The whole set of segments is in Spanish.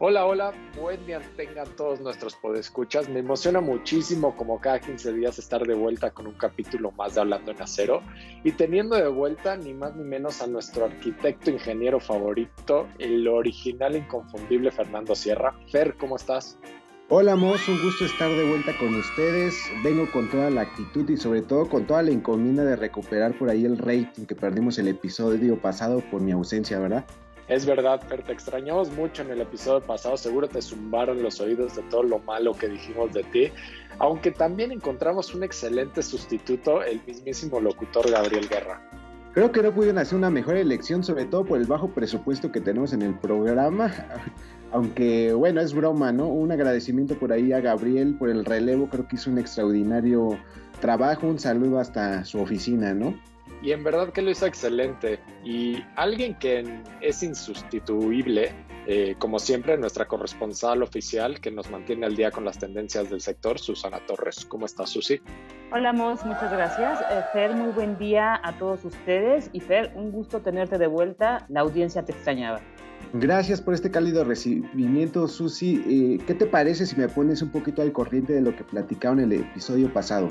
Hola, hola, buen día tengan todos nuestros podescuchas. Me emociona muchísimo como cada 15 días estar de vuelta con un capítulo más de Hablando en Acero y teniendo de vuelta ni más ni menos a nuestro arquitecto ingeniero favorito, el original inconfundible Fernando Sierra. Fer, ¿cómo estás? Hola, Mos, un gusto estar de vuelta con ustedes. Vengo con toda la actitud y sobre todo con toda la encomienda de recuperar por ahí el rating que perdimos el episodio pasado por mi ausencia, ¿verdad? Es verdad, Fer, te extrañamos mucho en el episodio pasado, seguro te zumbaron los oídos de todo lo malo que dijimos de ti, aunque también encontramos un excelente sustituto, el mismísimo locutor Gabriel Guerra. Creo que no pudieron hacer una mejor elección, sobre todo por el bajo presupuesto que tenemos en el programa. Aunque, bueno, es broma, ¿no? Un agradecimiento por ahí a Gabriel por el relevo. Creo que hizo un extraordinario trabajo. Un saludo hasta su oficina, ¿no? Y en verdad que lo hizo excelente. Y alguien que es insustituible, como siempre, nuestra corresponsal oficial que nos mantiene al día con las tendencias del sector, Susana Torres. ¿Cómo estás, Susi? Hola, Mos, muchas gracias. Fer, muy buen día a todos ustedes. Y Fer, un gusto tenerte de vuelta. La audiencia te extrañaba. Gracias por este cálido recibimiento, Susi. ¿Qué te parece si me pones un poquito al corriente de lo que platicaron en el episodio pasado?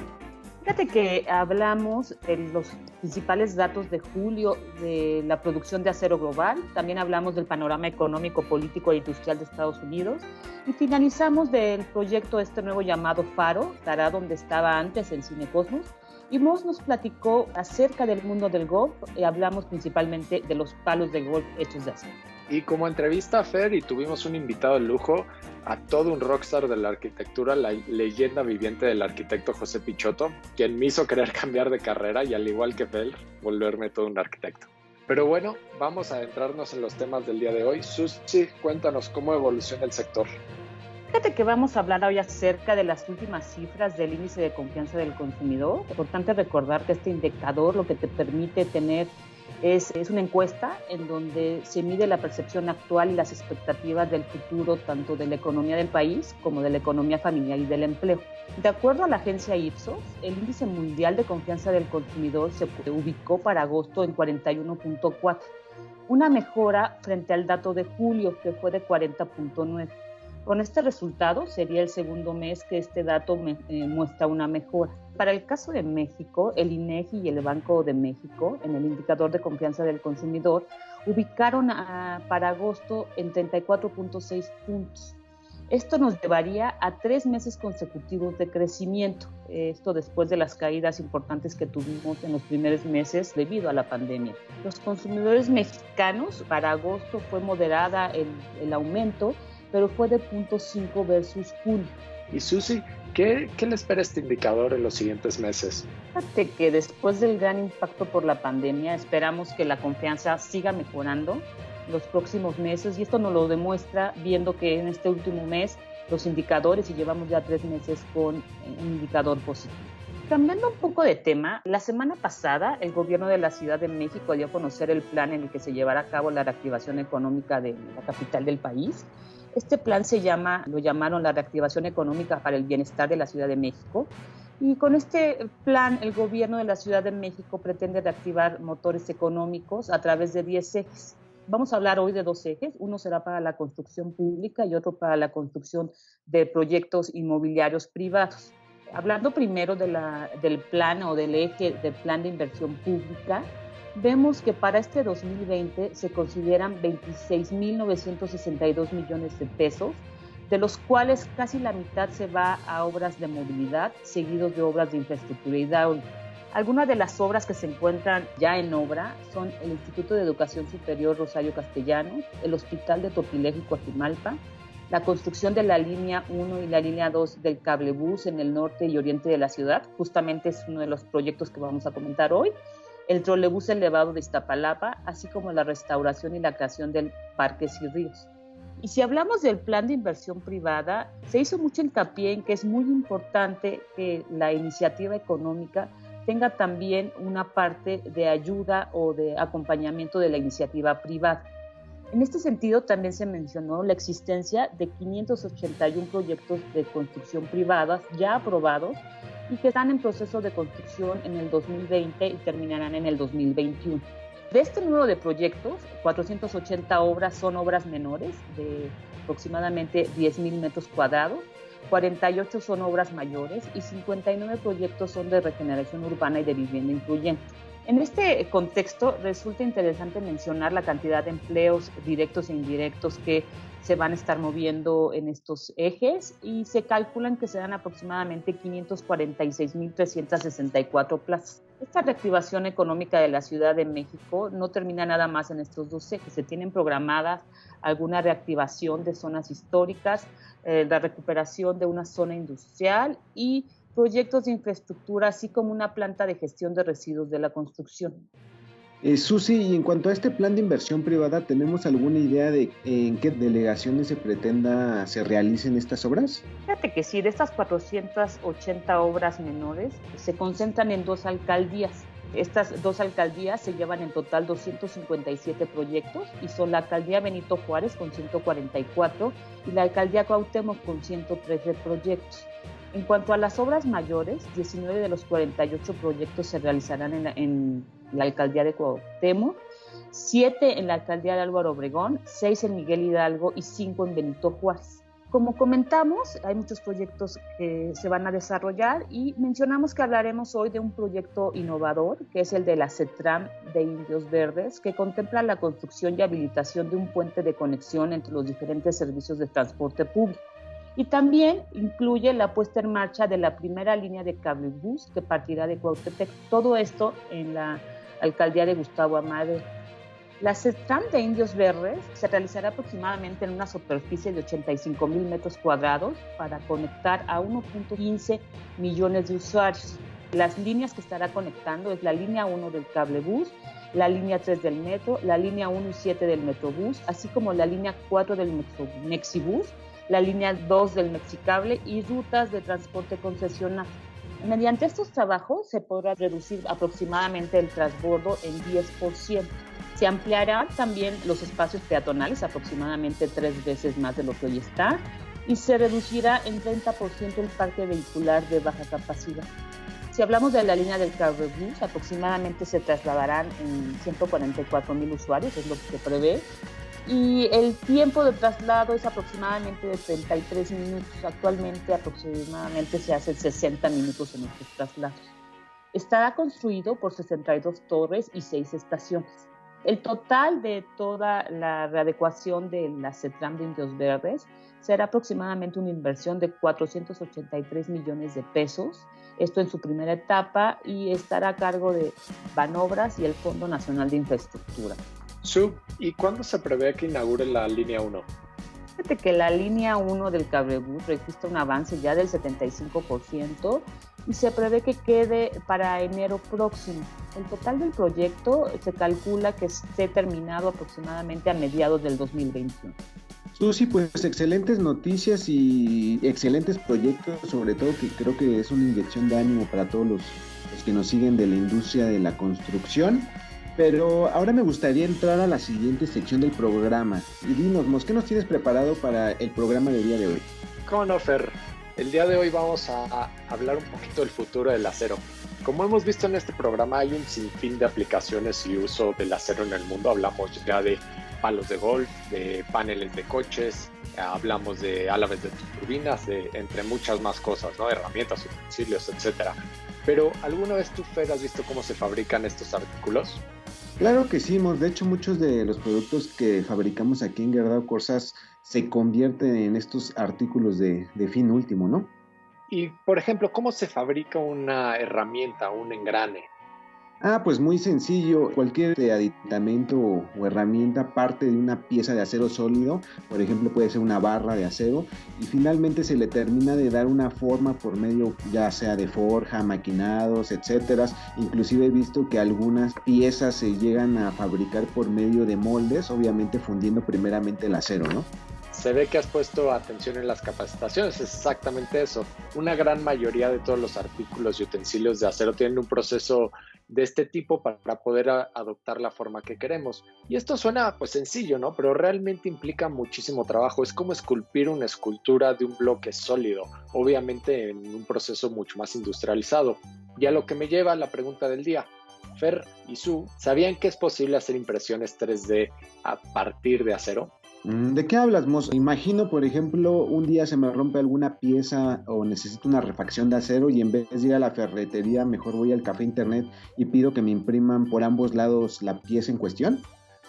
Fíjate que hablamos de los principales datos de julio de la producción de acero global, también hablamos del panorama económico, político e industrial de Estados Unidos y finalizamos del proyecto nuevo llamado Faro, estará donde estaba antes en Cinecosmos, y Mos nos platicó acerca del mundo del golf y hablamos principalmente de los palos de golf hechos de acero. Y como entrevista a Fer y tuvimos un invitado de lujo, a todo un rockstar de la arquitectura, la leyenda viviente del arquitecto José Pichotto, quien me hizo querer cambiar de carrera y al igual que Fer, volverme todo un arquitecto. Pero bueno, vamos a adentrarnos en los temas del día de hoy. Susi, cuéntanos cómo evoluciona el sector. Fíjate que vamos a hablar hoy acerca de las últimas cifras del índice de confianza del consumidor. Es importante recordar que este indicador lo que te permite tener es una encuesta en donde se mide la percepción actual y las expectativas del futuro tanto de la economía del país como de la economía familiar y del empleo. De acuerdo a la agencia Ipsos, el índice mundial de confianza del consumidor se ubicó para agosto en 41.4, una mejora frente al dato de julio que fue de 40.9. Con este resultado sería el segundo mes que este dato muestra una mejora. Para el caso de México, el INEGI y el Banco de México, en el indicador de confianza del consumidor, ubicaron para agosto en 34.6 puntos. Esto nos llevaría a 3 meses consecutivos de crecimiento, esto después de las caídas importantes que tuvimos en los primeros meses debido a la pandemia. Los consumidores mexicanos, para agosto fue moderada el aumento, pero fue de 0.5 versus julio. Y Susi, ¿qué le espera este indicador en los siguientes meses? Fíjate que después del gran impacto por la pandemia, esperamos que la confianza siga mejorando los próximos meses y esto nos lo demuestra viendo que en este último mes los indicadores y llevamos ya 3 meses con un indicador positivo. Cambiando un poco de tema, la semana pasada el gobierno de la Ciudad de México dio a conocer el plan en el que se llevará a cabo la reactivación económica de la capital del país. Este plan lo llamaron la reactivación económica para el bienestar de la Ciudad de México. Y con este plan, el gobierno de la Ciudad de México pretende reactivar motores económicos a través de 10 ejes. Vamos a hablar hoy de 2 ejes. Uno será para la construcción pública y otro para la construcción de proyectos inmobiliarios privados. Hablando primero del plan o del eje del plan de inversión pública, vemos que para este 2020 se consideran 26.962 millones de pesos, de los cuales casi la mitad se va a obras de movilidad, seguidos de obras de infraestructura hidráulica. Algunas de las obras que se encuentran ya en obra son el Instituto de Educación Superior Rosario Castellanos, el Hospital de Topilejo y Coajimalpa, la construcción de la línea 1 y la línea 2 del cablebús en el norte y oriente de la ciudad, justamente es uno de los proyectos que vamos a comentar hoy, el trolebús elevado de Iztapalapa, así como la restauración y la creación del Parque Ríos. Y si hablamos del plan de inversión privada, se hizo mucho hincapié en que es muy importante que la iniciativa económica tenga también una parte de ayuda o de acompañamiento de la iniciativa privada. En este sentido, también se mencionó la existencia de 581 proyectos de construcción privadas ya aprobados y que están en proceso de construcción en el 2020 y terminarán en el 2021. De este número de proyectos, 480 obras son obras menores de aproximadamente 10,000 metros cuadrados, 48 son obras mayores y 59 proyectos son de regeneración urbana y de vivienda incluyente. En este contexto, resulta interesante mencionar la cantidad de empleos directos e indirectos que se van a estar moviendo en estos ejes y se calculan que serán aproximadamente 546,364 plazas. Esta reactivación económica de la Ciudad de México no termina nada más en estos dos ejes. Se tienen programadas alguna reactivación de zonas históricas, la recuperación de una zona industrial y proyectos de infraestructura, así como una planta de gestión de residuos de la construcción. Susi, y en cuanto a este plan de inversión privada, ¿tenemos alguna idea de en qué delegaciones se realicen estas obras? Fíjate que sí, de estas 480 obras menores se concentran en 2 alcaldías. Estas 2 alcaldías se llevan en total 257 proyectos y son la alcaldía Benito Juárez con 144 y la alcaldía Cuauhtémoc con 113 proyectos. En cuanto a las obras mayores, 19 de los 48 proyectos se realizarán en la alcaldía de Cuauhtémoc, 7 en la alcaldía de Álvaro Obregón, 6 en Miguel Hidalgo y 5 en Benito Juárez. Como comentamos, hay muchos proyectos que se van a desarrollar y mencionamos que hablaremos hoy de un proyecto innovador, que es el de la CETRAM de Indios Verdes, que contempla la construcción y habilitación de un puente de conexión entre los diferentes servicios de transporte público. Y también incluye la puesta en marcha de la primera línea de cablebús que partirá de Cuautepec. Todo esto en la alcaldía de Gustavo Amadero. La CETRAM de Indios Verdes se realizará aproximadamente en una superficie de 85,000 metros cuadrados para conectar a 1.15 millones de usuarios. Las líneas que estará conectando es la línea 1 del cablebús, la línea 3 del metro, la línea 1 y 7 del metrobús, así como la línea 4 del Mexibús, la línea 2 del Mexicable y rutas de transporte concesionario. Mediante estos trabajos se podrá reducir aproximadamente el transbordo en 10%. Se ampliarán también los espacios peatonales, aproximadamente 3 veces más de lo que hoy está, y se reducirá en 30% el parque vehicular de baja capacidad. Si hablamos de la línea del cablebús, aproximadamente se trasladarán en 144,000 usuarios, es lo que se prevé, y el tiempo de traslado es aproximadamente de 33 minutos. Actualmente aproximadamente se hacen 60 minutos en estos traslados. Estará construido por 62 torres y 6 estaciones. El total de toda la readecuación de la CETRAM de Indios Verdes será aproximadamente una inversión de 483 millones de pesos, esto en su primera etapa, y estará a cargo de Banobras y el Fondo Nacional de Infraestructura. ¿Y cuándo se prevé que inaugure la línea 1? Fíjate que la línea 1 del cablebús registra un avance ya del 75% y se prevé que quede para enero próximo. El total del proyecto se calcula que esté terminado aproximadamente a mediados del 2021. Susi, pues excelentes noticias y excelentes proyectos, sobre todo que creo que es una inyección de ánimo para todos los que nos siguen de la industria de la construcción. Pero ahora me gustaría entrar a la siguiente sección del programa. Y dinos, ¿qué nos tienes preparado para el programa del día de hoy? ¿Cómo no, Fer? El día de hoy vamos a hablar un poquito del futuro del acero. Como hemos visto en este programa, hay un sinfín de aplicaciones y uso del acero en el mundo. Hablamos ya de palos de golf, de paneles de coches, hablamos de álabes de turbinas, entre muchas más cosas, ¿no? Herramientas, utensilios, etcétera. Pero ¿alguna vez tú, Fer, has visto cómo se fabrican estos artículos? Claro que sí, de hecho muchos de los productos que fabricamos aquí en Gerdau Corsas se convierten en estos artículos de fin último, ¿no? Y, por ejemplo, ¿cómo se fabrica una herramienta, un engrane? Pues muy sencillo. Cualquier aditamento o herramienta parte de una pieza de acero sólido, por ejemplo puede ser una barra de acero, y finalmente se le termina de dar una forma por medio ya sea de forja, maquinados, etcétera. Inclusive he visto que algunas piezas se llegan a fabricar por medio de moldes, obviamente fundiendo primeramente el acero, ¿no? Se ve que has puesto atención en las capacitaciones, es exactamente eso. Una gran mayoría de todos los artículos y utensilios de acero tienen un proceso de este tipo para poder adoptar la forma que queremos. Y esto suena pues sencillo, ¿no? Pero realmente implica muchísimo trabajo. Es como esculpir una escultura de un bloque sólido, obviamente en un proceso mucho más industrializado. Y a lo que me lleva a la pregunta del día. Fer y Su, ¿sabían que es posible hacer impresiones 3D a partir de acero? ¿De qué hablas, Mos? Imagino, por ejemplo, un día se me rompe alguna pieza o necesito una refacción de acero y en vez de ir a la ferretería, mejor voy al café internet y pido que me impriman por ambos lados la pieza en cuestión.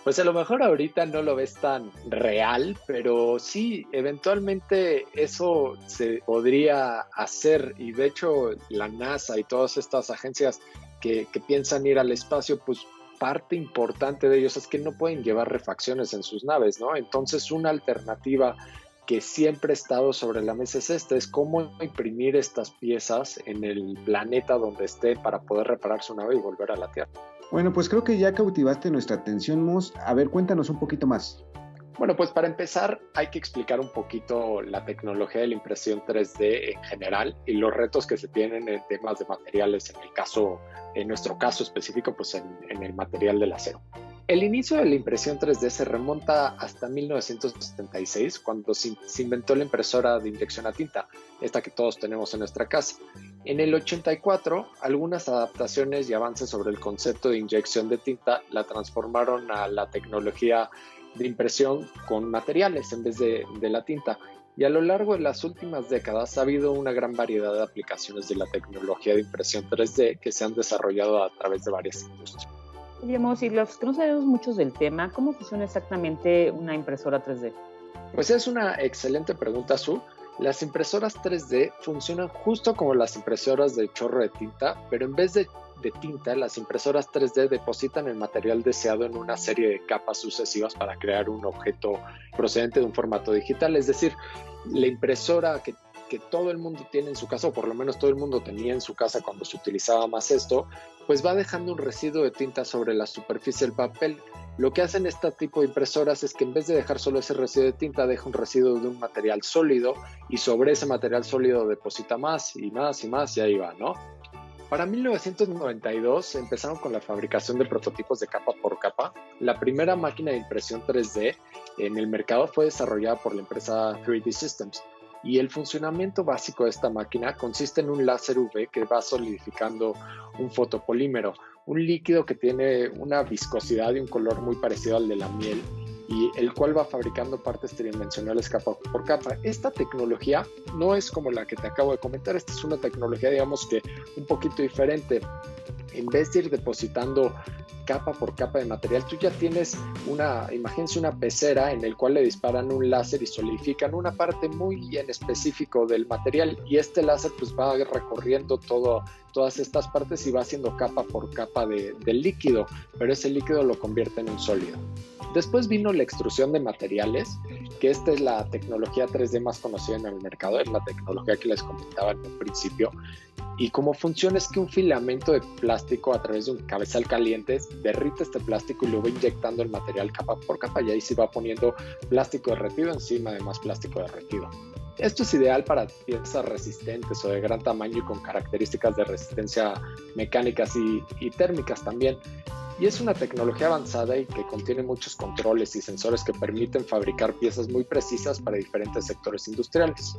Pues a lo mejor ahorita no lo ves tan real, pero sí, eventualmente eso se podría hacer y de hecho la NASA y todas estas agencias que piensan ir al espacio, pues parte importante de ellos es que no pueden llevar refacciones en sus naves, ¿no? Entonces una alternativa que siempre ha estado sobre la mesa es cómo imprimir estas piezas en el planeta donde esté para poder reparar su nave y volver a la Tierra. Bueno, pues creo que ya cautivaste nuestra atención, Mos. A ver, cuéntanos un poquito más. Bueno, pues para empezar hay que explicar un poquito la tecnología de la impresión 3D en general y los retos que se tienen en temas de materiales, en nuestro caso específico, pues en el material del acero. El inicio de la impresión 3D se remonta hasta 1976, cuando se inventó la impresora de inyección a tinta, esta que todos tenemos en nuestra casa. En el 84, algunas adaptaciones y avances sobre el concepto de inyección de tinta la transformaron a la tecnología de impresión con materiales en vez de la tinta. Y a lo largo de las últimas décadas ha habido una gran variedad de aplicaciones de la tecnología de impresión 3D que se han desarrollado a través de varias industrias. Digamos, y los que no sabemos muchos del tema, ¿cómo funciona exactamente una impresora 3D? Pues es una excelente pregunta, Su. Las impresoras 3D funcionan justo como las impresoras de chorro de tinta, pero en vez de tinta, las impresoras 3D depositan el material deseado en una serie de capas sucesivas para crear un objeto procedente de un formato digital. Es decir, la impresora que todo el mundo tiene en su casa, o por lo menos todo el mundo tenía en su casa cuando se utilizaba más esto, pues va dejando un residuo de tinta sobre la superficie del papel. Lo que hacen este tipo de impresoras es que en vez de dejar solo ese residuo de tinta, deja un residuo de un material sólido y sobre ese material sólido deposita más y más y más y ahí va, ¿no? Para 1992 empezaron con la fabricación de prototipos de capa por capa. La primera máquina de impresión 3D en el mercado fue desarrollada por la empresa 3D Systems. Y el funcionamiento básico de esta máquina consiste en un láser UV que va solidificando un fotopolímero, un líquido que tiene una viscosidad y un color muy parecido al de la miel, y el cual va fabricando partes tridimensionales capa por capa. Esta tecnología no es como la que te acabo de comentar, esta es una tecnología, digamos que un poquito diferente. En vez de ir depositando capa por capa de material, tú ya tienes imagínense una pecera en el cual le disparan un láser y solidifican una parte muy en específico del material, y este láser pues va recorriendo todas estas partes y va haciendo capa por capa del líquido, pero ese líquido lo convierte en un sólido. Después vino la extrusión de materiales, que esta es la tecnología 3D más conocida en el mercado, es la tecnología que les comentaba en un principio. Y cómo funciona es que un filamento de plástico a través de un cabezal caliente derrite este plástico y lo va inyectando el material capa por capa, y ahí se va poniendo plástico derretido encima de más plástico derretido. Esto es ideal para piezas resistentes o de gran tamaño y con características de resistencia mecánicas y térmicas también. Y es una tecnología avanzada y que contiene muchos controles y sensores que permiten fabricar piezas muy precisas para diferentes sectores industriales.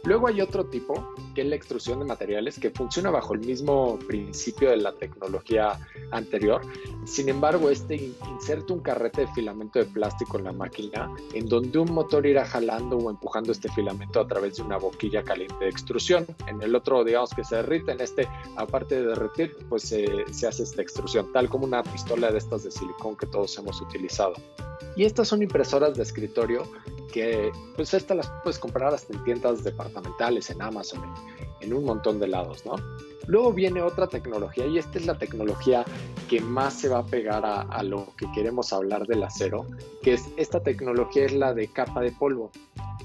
Luego hay otro tipo, que es la extrusión de materiales, que funciona bajo el mismo principio de la tecnología anterior. Sin embargo, inserta un carrete de filamento de plástico en la máquina, en donde un motor irá jalando o empujando este filamento a través de una boquilla caliente de extrusión. En el otro, digamos que se derrite, en este, aparte de derretir, pues se hace esta extrusión, tal como una pistola de estas de silicón que todos hemos utilizado. Y estas son impresoras de escritorio que pues estas las puedes comprar hasta en tiendas departamentales, en Amazon, en un montón de lados, ¿no? Luego viene otra tecnología, y esta es la tecnología que más se va a pegar a lo que queremos hablar del acero, que es esta tecnología, es la de capa de polvo.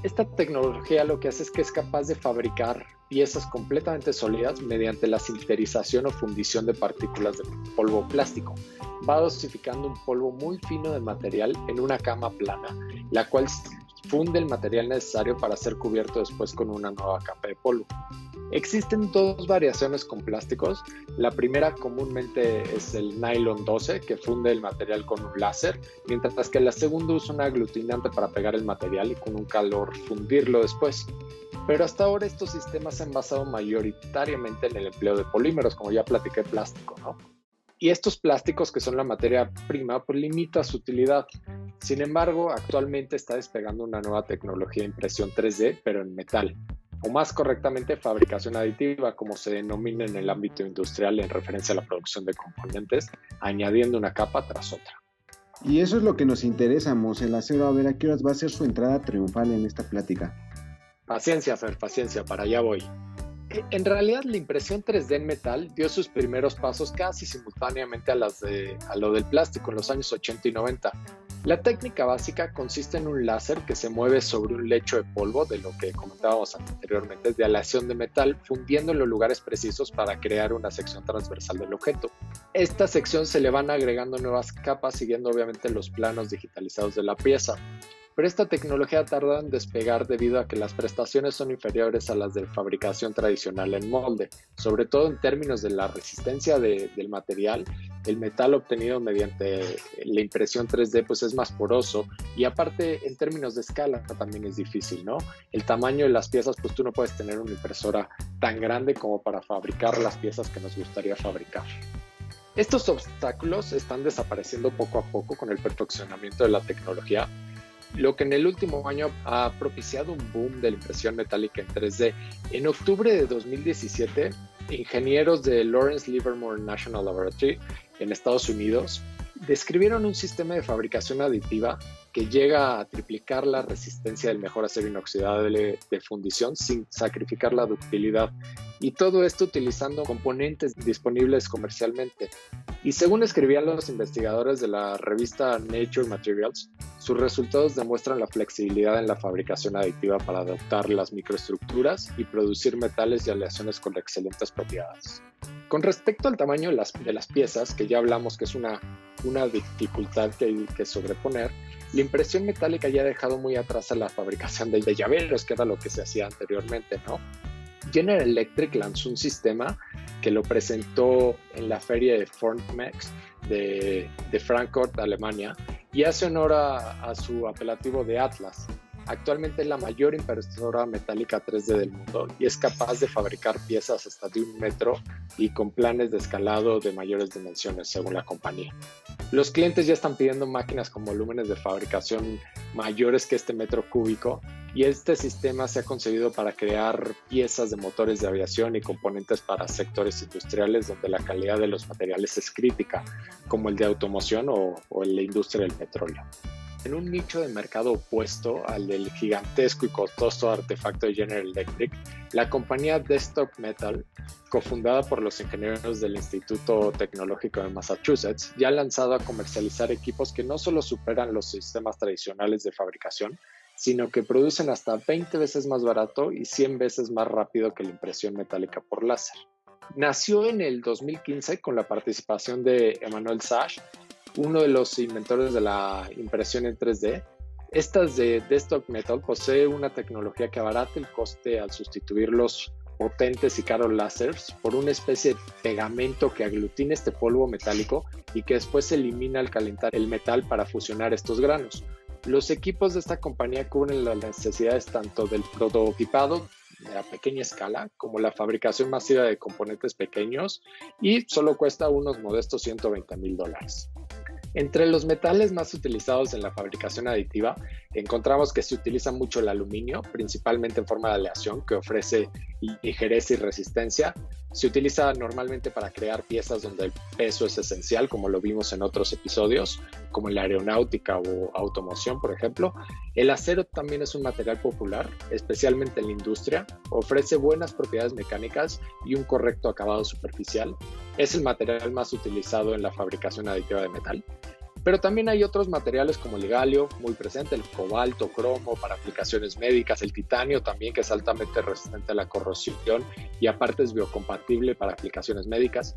Esta tecnología lo que hace es que es capaz de fabricar piezas completamente sólidas mediante la sinterización o fundición de partículas de polvo plástico. Va dosificando un polvo muy fino de material en una cama plana, la cual funde el material necesario para ser cubierto después con una nueva capa de polvo. Existen dos variaciones con plásticos. La primera comúnmente es el nylon 12, que funde el material con un láser, mientras que la segunda usa un aglutinante para pegar el material y con un calor fundirlo después. Pero hasta ahora estos sistemas se han basado mayoritariamente en el empleo de polímeros, como ya platiqué, plástico, ¿no? Y estos plásticos, que son la materia prima, pues limita su utilidad. Sin embargo, actualmente está despegando una nueva tecnología de impresión 3D, pero en metal, o más correctamente fabricación aditiva, como se denomina en el ámbito industrial en referencia a la producción de componentes, añadiendo una capa tras otra. Y eso es lo que nos interesa, Mos, el acero. A ver, ¿a qué horas va a ser su entrada triunfal en esta plática? Paciencia, Fer, paciencia, para allá voy. En realidad, la impresión 3D en metal dio sus primeros pasos casi simultáneamente a lo del plástico en los años 80 y 90. La técnica básica consiste en un láser que se mueve sobre un lecho de polvo, de lo que comentábamos anteriormente, de aleación de metal, fundiendo en los lugares precisos para crear una sección transversal del objeto. Esta sección se le van agregando nuevas capas siguiendo obviamente los planos digitalizados de la pieza. Pero esta tecnología tardó en despegar debido a que las prestaciones son inferiores a las de fabricación tradicional en molde, sobre todo en términos de la resistencia del material. El metal obtenido mediante la impresión 3D pues es más poroso, y aparte en términos de escala también es difícil, ¿no? El tamaño de las piezas, pues tú no puedes tener una impresora tan grande como para fabricar las piezas que nos gustaría fabricar. Estos obstáculos están desapareciendo poco a poco con el perfeccionamiento de la tecnología, lo que en el último año ha propiciado un boom de la impresión metálica en 3D. En octubre de 2017, ingenieros de Lawrence Livermore National Laboratory en Estados Unidos describieron un sistema de fabricación aditiva que llega a triplicar la resistencia del mejor acero inoxidable de fundición sin sacrificar la ductilidad, y todo esto utilizando componentes disponibles comercialmente. Y según escribían los investigadores de la revista Nature Materials, sus resultados demuestran la flexibilidad en la fabricación aditiva para adaptar las microestructuras y producir metales y aleaciones con excelentes propiedades. Con respecto al tamaño de las piezas, que ya hablamos que es una dificultad que hay que sobreponer, la impresión metálica ya ha dejado muy atrás a la fabricación de llaveros, que era lo que se hacía anteriormente, ¿no? General Electric lanzó un sistema que lo presentó en la feria de Formnext de Frankfurt, Alemania, y hace honor a su apelativo de Atlas. Actualmente es la mayor impresora metálica 3D del mundo y es capaz de fabricar piezas hasta de 1 metro y con planes de escalado de mayores dimensiones, según la compañía. Los clientes ya están pidiendo máquinas con volúmenes de fabricación mayores que este metro cúbico, y este sistema se ha concebido para crear piezas de motores de aviación y componentes para sectores industriales donde la calidad de los materiales es crítica, como el de automoción o la industria del petróleo. En un nicho de mercado opuesto al del gigantesco y costoso artefacto de General Electric, la compañía Desktop Metal, cofundada por los ingenieros del Instituto Tecnológico de Massachusetts, ya ha lanzado a comercializar equipos que no solo superan los sistemas tradicionales de fabricación, sino que producen hasta 20 veces más barato y 100 veces más rápido que la impresión metálica por láser. Nació en el 2015 con la participación de Emmanuel Sage, uno de los inventores de la impresión en 3D. Estas de Desktop Metal posee una tecnología que abarata el coste al sustituir los potentes y caros láseres por una especie de pegamento que aglutina este polvo metálico y que después se elimina al calentar el metal para fusionar estos granos. Los equipos de esta compañía cubren las necesidades tanto del prototipado a pequeña escala como la fabricación masiva de componentes pequeños, y solo cuesta unos modestos $120,000. Entre los metales más utilizados en la fabricación aditiva, encontramos que se utiliza mucho el aluminio, principalmente en forma de aleación, que ofrece ligereza y resistencia. Se utiliza normalmente para crear piezas donde el peso es esencial, como lo vimos en otros episodios, como en la aeronáutica o automoción, por ejemplo. El acero también es un material popular, especialmente en la industria. Ofrece buenas propiedades mecánicas y un correcto acabado superficial. Es el material más utilizado en la fabricación aditiva de metal. Pero también hay otros materiales como el galio, muy presente, el cobalto, cromo para aplicaciones médicas, el titanio también, que es altamente resistente a la corrosión y aparte es biocompatible para aplicaciones médicas.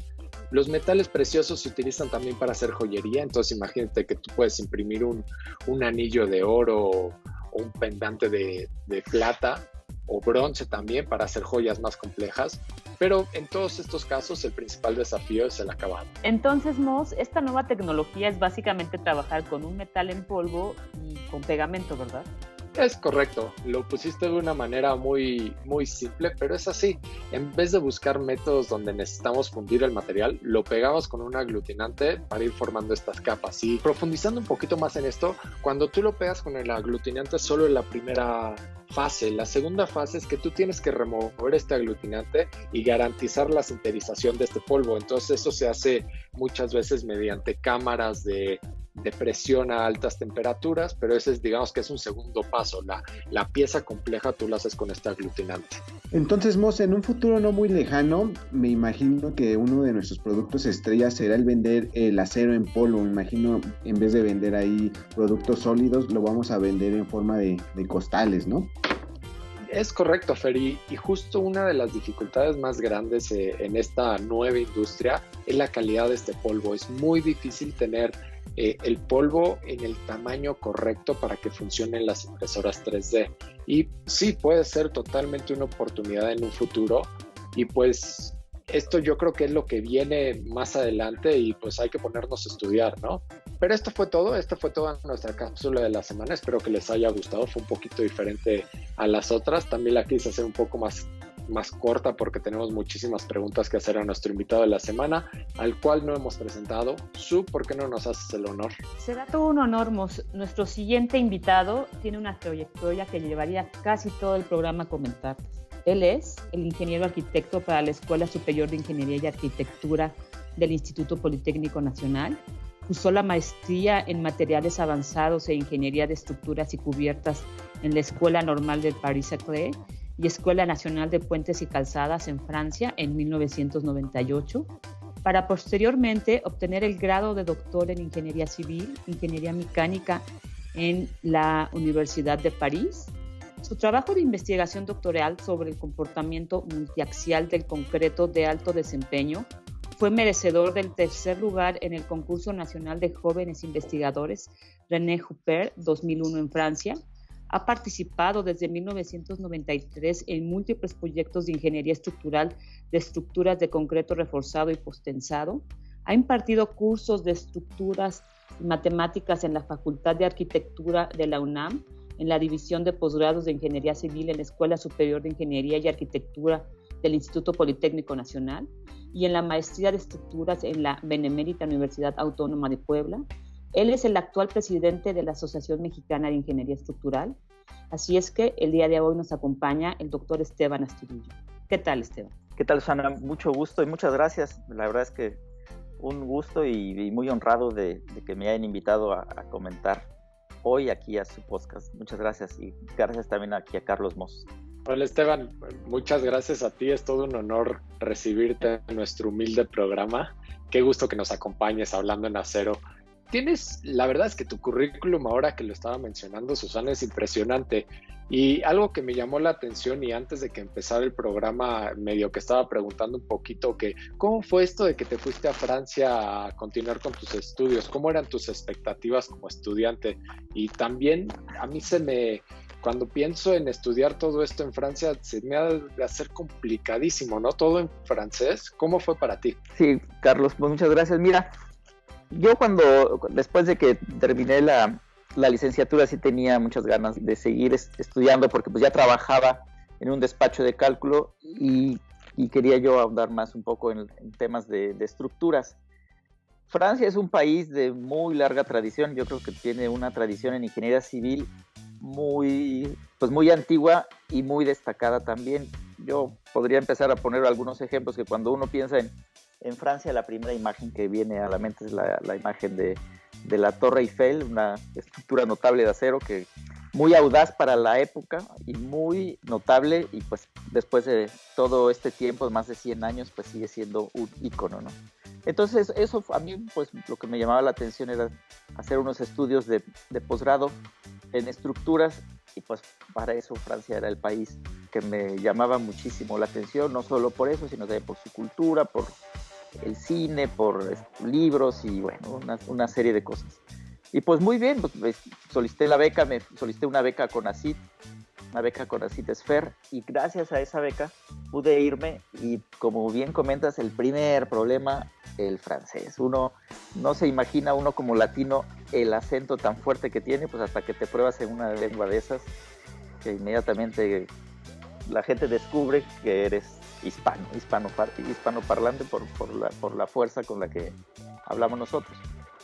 Los metales preciosos se utilizan también para hacer joyería, entonces imagínate que tú puedes imprimir un anillo de oro o un pendante de plata o bronce también para hacer joyas más complejas. Pero en todos estos casos el principal desafío es el acabado. Entonces, Mos, esta nueva tecnología es básicamente trabajar con un metal en polvo y con pegamento, ¿verdad? Es correcto, lo pusiste de una manera muy, muy simple, pero es así. En vez de buscar métodos donde necesitamos fundir el material, lo pegamos con un aglutinante para ir formando estas capas. Y profundizando un poquito más en esto, cuando tú lo pegas con el aglutinante solo en la primera fase, la segunda fase es que tú tienes que remover este aglutinante y garantizar la sinterización de este polvo. Entonces eso se hace muchas veces mediante cámaras de presión a altas temperaturas, pero ese es, digamos que es un segundo paso. La pieza compleja tú la haces con este aglutinante. Entonces, Mos, en un futuro no muy lejano, me imagino que uno de nuestros productos estrella será el vender el acero en polvo. Me imagino, en vez de vender ahí productos sólidos, lo vamos a vender en forma de costales, ¿no? Es correcto, Fer, y justo una de las dificultades más grandes en esta nueva industria es la calidad de este polvo. Es muy difícil tener el polvo en el tamaño correcto para que funcionen las impresoras 3D. Y sí, puede ser totalmente una oportunidad en un futuro, y pues esto yo creo que es lo que viene más adelante y pues hay que ponernos a estudiar, ¿no? Pero esta fue toda nuestra cápsula de la semana. Espero que les haya gustado. Fue un poquito diferente a las otras. También la quise hacer un poco más corta porque tenemos muchísimas preguntas que hacer a nuestro invitado de la semana, al cual no hemos presentado. Su, ¿por qué no nos haces el honor? Será todo un honor, Mos. Nuestro siguiente invitado tiene una trayectoria que llevaría casi todo el programa a comentar. Él es el ingeniero arquitecto para la Escuela Superior de Ingeniería y Arquitectura del Instituto Politécnico Nacional. Cursó la maestría en materiales avanzados e ingeniería de estructuras y cubiertas en la Escuela Normal de Paris-Saclay y Escuela Nacional de Puentes y Calzadas en Francia en 1998, para posteriormente obtener el grado de doctor en Ingeniería Civil, Ingeniería Mecánica en la Universidad de París. Su trabajo de investigación doctoral sobre el comportamiento multiaxial del concreto de alto desempeño fue merecedor del tercer lugar en el Concurso Nacional de Jóvenes Investigadores René Hupert 2001 en Francia. Ha participado desde 1993 en múltiples proyectos de ingeniería estructural de estructuras de concreto reforzado y postensado. Ha impartido cursos de estructuras y matemáticas en la Facultad de Arquitectura de la UNAM, en la División de Posgrados de Ingeniería Civil en la Escuela Superior de Ingeniería y Arquitectura del Instituto Politécnico Nacional y en la Maestría de Estructuras en la Benemérita Universidad Autónoma de Puebla. Él es el actual presidente de la Asociación Mexicana de Ingeniería Estructural. Así es que el día de hoy nos acompaña el doctor Esteban Astudillo. ¿Qué tal, Esteban? ¿Qué tal, Susana? Mucho gusto y muchas gracias. La verdad es que un gusto y muy honrado de que me hayan invitado a comentar hoy aquí a su podcast. Muchas gracias y gracias también aquí a Carlos Mos. Hola, Esteban, muchas gracias a ti. Es todo un honor recibirte en nuestro humilde programa. Qué gusto que nos acompañes hablando en acero. La verdad es que tu currículum, ahora que lo estaba mencionando Susana, es impresionante. Y algo que me llamó la atención, y antes de que empezara el programa, medio que estaba preguntando un poquito que ¿cómo fue esto de que te fuiste a Francia a continuar con tus estudios? ¿Cómo eran tus expectativas como estudiante? Y también a mí cuando pienso en estudiar todo esto en Francia, se me ha de hacer complicadísimo, ¿no? Todo en francés. ¿Cómo fue para ti? Sí, Carlos, pues muchas gracias. Mira, yo después de que terminé la licenciatura, sí tenía muchas ganas de seguir estudiando porque pues ya trabajaba en un despacho de cálculo y quería yo ahondar más un poco en temas de estructuras. Francia es un país de muy larga tradición. Yo creo que tiene una tradición en ingeniería civil muy antigua y muy destacada también. Yo podría empezar a poner algunos ejemplos que cuando uno piensa en Francia, la primera imagen que viene a la mente es la imagen de la Torre Eiffel, una estructura notable de acero que muy audaz para la época y muy notable, y pues después de todo este tiempo, más de 100 años, pues sigue siendo un ícono, ¿no? Entonces eso a mí pues lo que me llamaba la atención era hacer unos estudios de posgrado en estructuras, y pues para eso Francia era el país que me llamaba muchísimo la atención, no solo por eso, sino también por su cultura, por el cine, por libros y bueno, una serie de cosas. Y pues muy bien, pues solicité una beca CONACYT, una beca CONACYT Esfer, y gracias a esa beca pude irme. Y como bien comentas, el primer problema, el francés. Uno no se imagina, uno como latino, el acento tan fuerte que tiene, pues hasta que te pruebas en una lengua de esas, que inmediatamente la gente descubre que eres hispanoparlante por la fuerza con la que hablamos nosotros.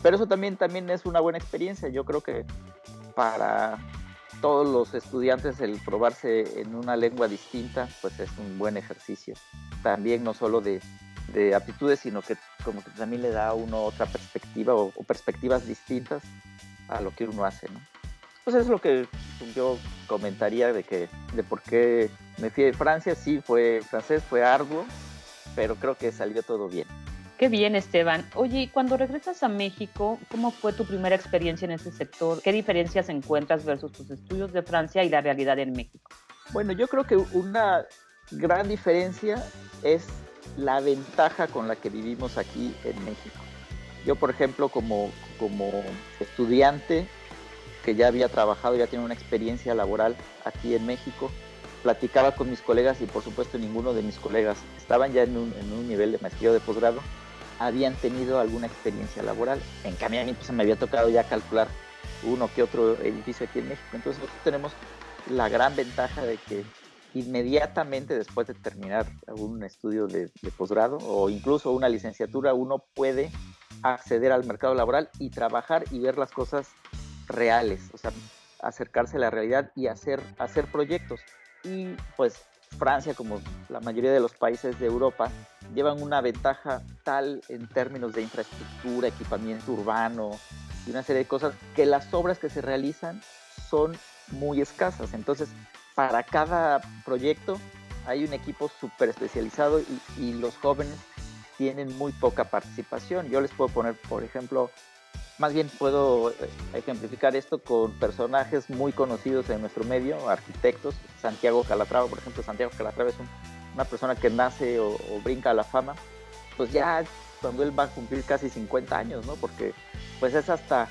Pero eso también es una buena experiencia. Yo creo que para todos los estudiantes el probarse en una lengua distinta, pues es un buen ejercicio. También no solo de aptitudes, sino que como que también le da a uno otra perspectiva o perspectivas distintas a lo que uno hace, ¿no? Pues eso es lo que yo comentaría de por qué me fui de Francia. Sí, francés fue arduo, pero creo que salió todo bien. Qué bien, Esteban. Oye, y cuando regresas a México, ¿cómo fue tu primera experiencia en ese sector? ¿Qué diferencias encuentras versus tus estudios de Francia y la realidad en México? Bueno, yo creo que una gran diferencia es la ventaja con la que vivimos aquí en México. Yo, por ejemplo, como estudiante que ya había trabajado, ya tenía una experiencia laboral aquí en México, platicaba con mis colegas y por supuesto ninguno de mis colegas estaban ya en un nivel de maestría o de posgrado, habían tenido alguna experiencia laboral. En cambio a mí pues, me había tocado ya calcular uno que otro edificio aquí en México. Entonces nosotros tenemos la gran ventaja de que inmediatamente después de terminar un estudio de posgrado o incluso una licenciatura, uno puede acceder al mercado laboral y trabajar y ver las cosas reales, o sea, acercarse a la realidad y hacer proyectos. Y pues Francia, como la mayoría de los países de Europa, llevan una ventaja tal en términos de infraestructura, equipamiento urbano y una serie de cosas que las obras que se realizan son muy escasas. Entonces, para cada proyecto hay un equipo súper especializado y los jóvenes tienen muy poca participación. Yo les puedo poner, por ejemplo, más bien puedo ejemplificar esto con personajes muy conocidos en nuestro medio, arquitectos. Santiago Calatrava, por ejemplo. Santiago Calatrava es una persona que nace o brinca a la fama, pues ya cuando él va a cumplir casi 50 años, ¿no? Porque pues es hasta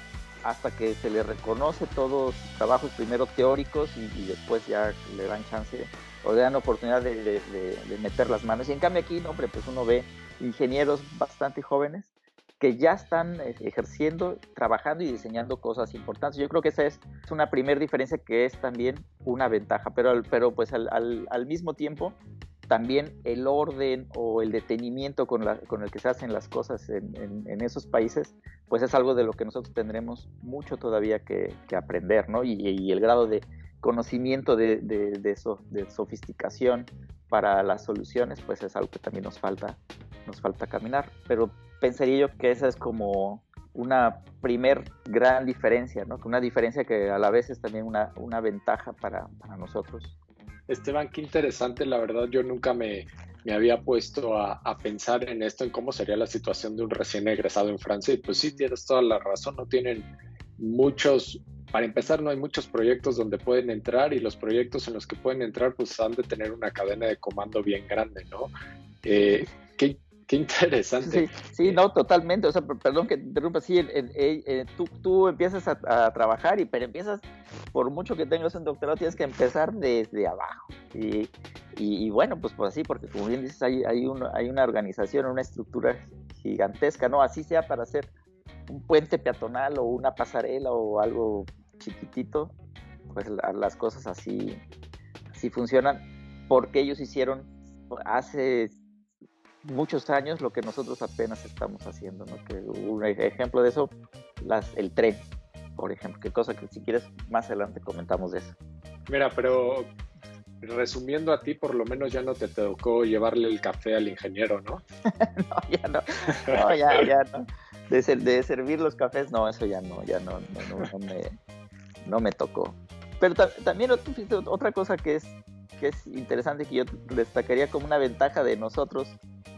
que se le reconoce todos sus trabajos, primero teóricos y después ya le dan chance o le dan oportunidad de meter las manos. Y en cambio aquí, no, hombre, pues uno ve ingenieros bastante jóvenes que ya están ejerciendo, trabajando y diseñando cosas importantes. Yo creo que esa es una primera diferencia que es también una ventaja, pero pues al mismo tiempo también el orden o el detenimiento con el que se hacen las cosas en esos países, pues es algo de lo que nosotros tendremos mucho todavía que aprender, ¿no? Y el grado de conocimiento de sofisticación para las soluciones, pues es algo que también nos falta caminar. Pero pensaría yo que esa es como una primer gran diferencia, ¿no? Una diferencia que a la vez es también una ventaja para nosotros. Esteban, qué interesante, la verdad yo nunca me había puesto a pensar en esto, en cómo sería la situación de un recién egresado en Francia, y pues sí, tienes toda la razón, no tienen para empezar no hay muchos proyectos donde pueden entrar, y los proyectos en los que pueden entrar pues han de tener una cadena de comando bien grande, ¿no? Qué interesante. Sí, no, totalmente. O sea, perdón que te interrumpa. Sí, tú empiezas a trabajar, pero empiezas, por mucho que tengas un doctorado, tienes que empezar desde abajo. Y bueno, pues así, porque como bien dices, hay una organización, una estructura gigantesca, ¿no? Así sea para hacer un puente peatonal o una pasarela o algo chiquitito, pues las cosas así funcionan, porque ellos hicieron hace muchos años lo que nosotros apenas estamos haciendo, ¿no? Que un ejemplo de eso, el tren, por ejemplo, qué cosa que si quieres más adelante comentamos de eso. Mira, pero resumiendo a ti, por lo menos ya no te tocó llevarle el café al ingeniero, ¿no? No, ya no. No, ya no. De servir los cafés, no, eso ya no me tocó. Pero también otra cosa que es interesante, que yo destacaría como una ventaja de nosotros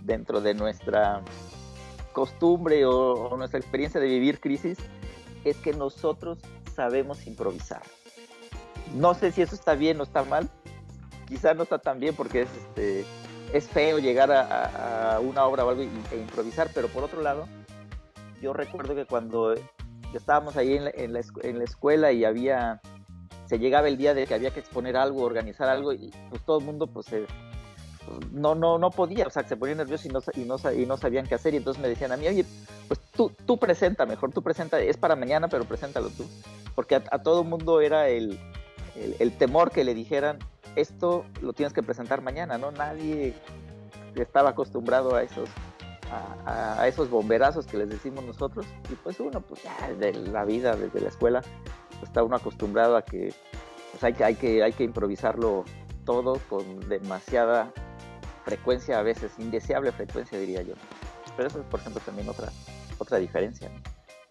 dentro de nuestra costumbre o nuestra experiencia de vivir crisis, es que nosotros sabemos improvisar. No sé si eso está bien o está mal, quizás no está tan bien porque es feo llegar a una obra o algo e improvisar, pero por otro lado, yo recuerdo que cuando estábamos ahí en la escuela y se llegaba el día de que había que exponer algo, organizar algo, y pues todo el mundo pues no podía, o sea, se ponía nervioso y no sabían qué hacer, y entonces me decían a mí, oye, pues tú presenta, es para mañana, pero preséntalo tú. Porque a todo mundo era el temor que le dijeran, esto lo tienes que presentar mañana, ¿no? Nadie estaba acostumbrado a esos bomberazos que les decimos nosotros, y pues uno, pues ya de la vida, desde la escuela, pues está uno acostumbrado a que pues hay que improvisarlo todo con demasiada frecuencia, a veces indeseable frecuencia, diría yo. Pero eso es, por ejemplo, también otra diferencia, ¿no?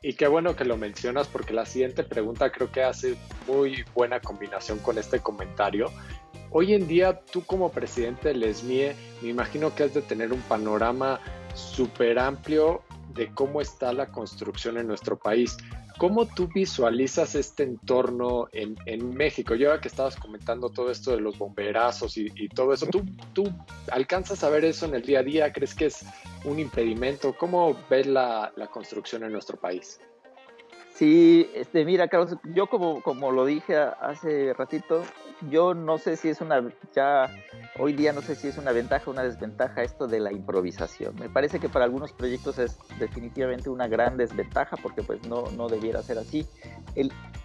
Y qué bueno que lo mencionas, porque la siguiente pregunta creo que hace muy buena combinación con este comentario. Hoy en día, tú como presidente del SMIE, me imagino que has de tener un panorama súper amplio de cómo está la construcción en nuestro país. ¿Cómo tú visualizas este entorno en México? Yo, ahora que estabas comentando todo esto de los bomberazos y todo eso, ¿tú alcanzas a ver eso en el día a día? ¿Crees que es un impedimento? ¿Cómo ves la construcción en nuestro país? Sí, mira, Carlos, yo como lo dije hace ratito, yo no sé si es hoy día no sé si es una ventaja o una desventaja esto de la improvisación. Me parece que para algunos proyectos es definitivamente una gran desventaja, porque pues no debiera ser así.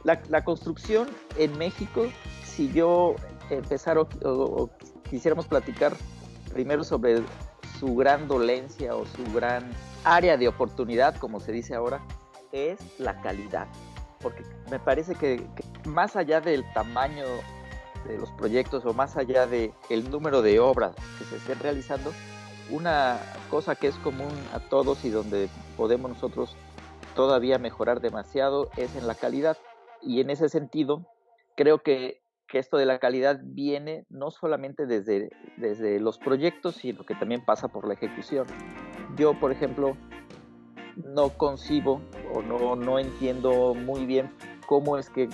La construcción en México, si yo empezara o quisiéramos platicar primero sobre su gran dolencia o su gran área de oportunidad, como se dice ahora, es la calidad, porque me parece que más allá del tamaño de los proyectos o más allá del número de obras que se estén realizando, una cosa que es común a todos y donde podemos nosotros todavía mejorar demasiado es en la calidad. Y en ese sentido, creo que esto de la calidad viene no solamente desde los proyectos, sino que también pasa por la ejecución. Yo, por ejemplo, no concibo o no entiendo muy bien cómo es que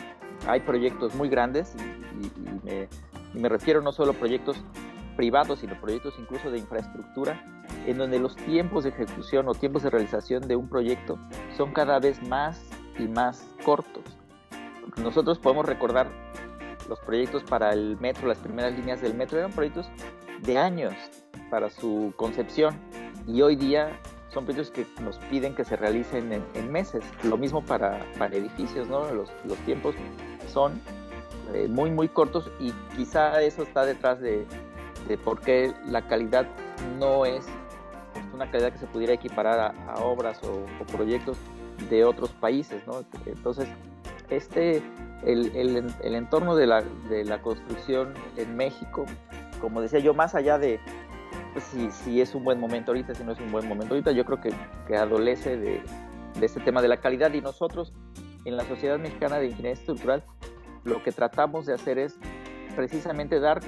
hay proyectos muy grandes y me refiero no solo a proyectos privados, sino proyectos incluso de infraestructura, en donde los tiempos de ejecución o tiempos de realización de un proyecto son cada vez más y más cortos. Nosotros podemos recordar los proyectos para el metro, las primeras líneas del metro eran proyectos de años para su concepción, y hoy día son proyectos que nos piden que se realicen en meses. Lo mismo para edificios, ¿no? Los tiempos son muy, muy cortos, y quizá eso está detrás de por qué la calidad no es una calidad que se pudiera equiparar a obras o proyectos de otros países, ¿no? Entonces, el entorno de la construcción en México, como decía yo, más allá de pues, si es un buen momento ahorita, si no es un buen momento ahorita, yo creo que adolece de este tema de la calidad. Y nosotros en la Sociedad Mexicana de Ingeniería Estructural lo que tratamos de hacer es precisamente dar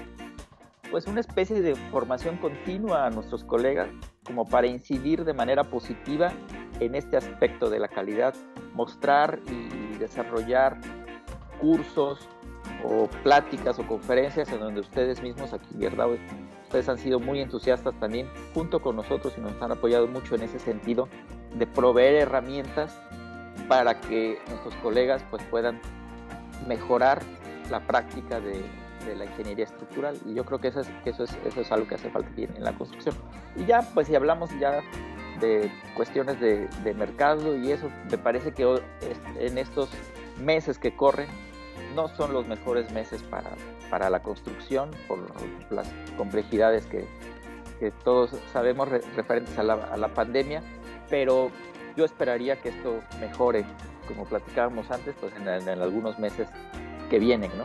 pues una especie de formación continua a nuestros colegas, como para incidir de manera positiva en este aspecto de la calidad, mostrar y desarrollar cursos o pláticas o conferencias en donde ustedes mismos aquí, ¿verdad? Ustedes han sido muy entusiastas también junto con nosotros y nos han apoyado mucho en ese sentido de proveer herramientas para que nuestros colegas pues puedan mejorar la práctica de la ingeniería estructural. Y yo creo que eso es algo que hace falta en la construcción. Y ya, pues si hablamos ya de cuestiones de mercado y eso, me parece que en estos meses que corren no son los mejores meses para la construcción, por las complejidades que todos sabemos referentes a la pandemia, pero yo esperaría que esto mejore, como platicábamos antes, pues en algunos meses que vienen, ¿no?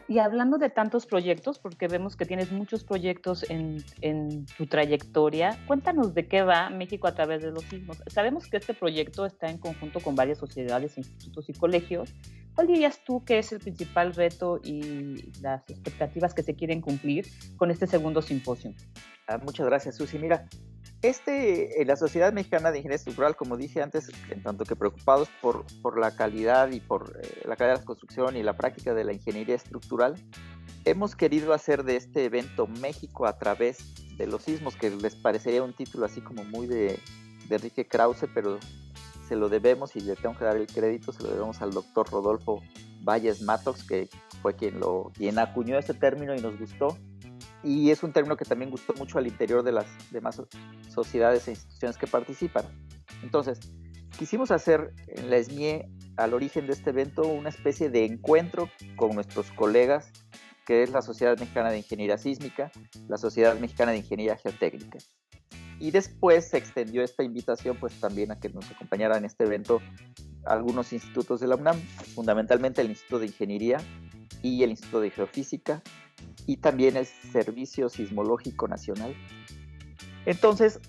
Y hablando de tantos proyectos, porque vemos que tienes muchos proyectos en tu trayectoria, cuéntanos de qué va México a través de los sismos. Sabemos que este proyecto está en conjunto con varias sociedades, institutos y colegios. ¿Cuál dirías tú que es el principal reto y las expectativas que se quieren cumplir con este segundo simposio? Muchas gracias, Susi. Mira, la Sociedad Mexicana de Ingeniería Estructural, como dije antes, en tanto que preocupados por la calidad y por la calidad de la construcción y la práctica de la ingeniería estructural, hemos querido hacer de este evento México a través de los sismos, que les parecería un título así como muy de Enrique Krause, pero se lo debemos, y le tengo que dar el crédito, se lo debemos al doctor Rodolfo Valles Matox, que fue quien acuñó este término y nos gustó. Y es un término que también gustó mucho al interior de las demás sociedades e instituciones que participan. Entonces, quisimos hacer en la SMIE, al origen de este evento, una especie de encuentro con nuestros colegas, que es la Sociedad Mexicana de Ingeniería Sísmica, la Sociedad Mexicana de Ingeniería Geotécnica. Y después se extendió esta invitación pues también a que nos acompañaran en este evento algunos institutos de la UNAM, fundamentalmente el Instituto de Ingeniería y el Instituto de Geofísica, y también el Servicio Sismológico Nacional. Entonces,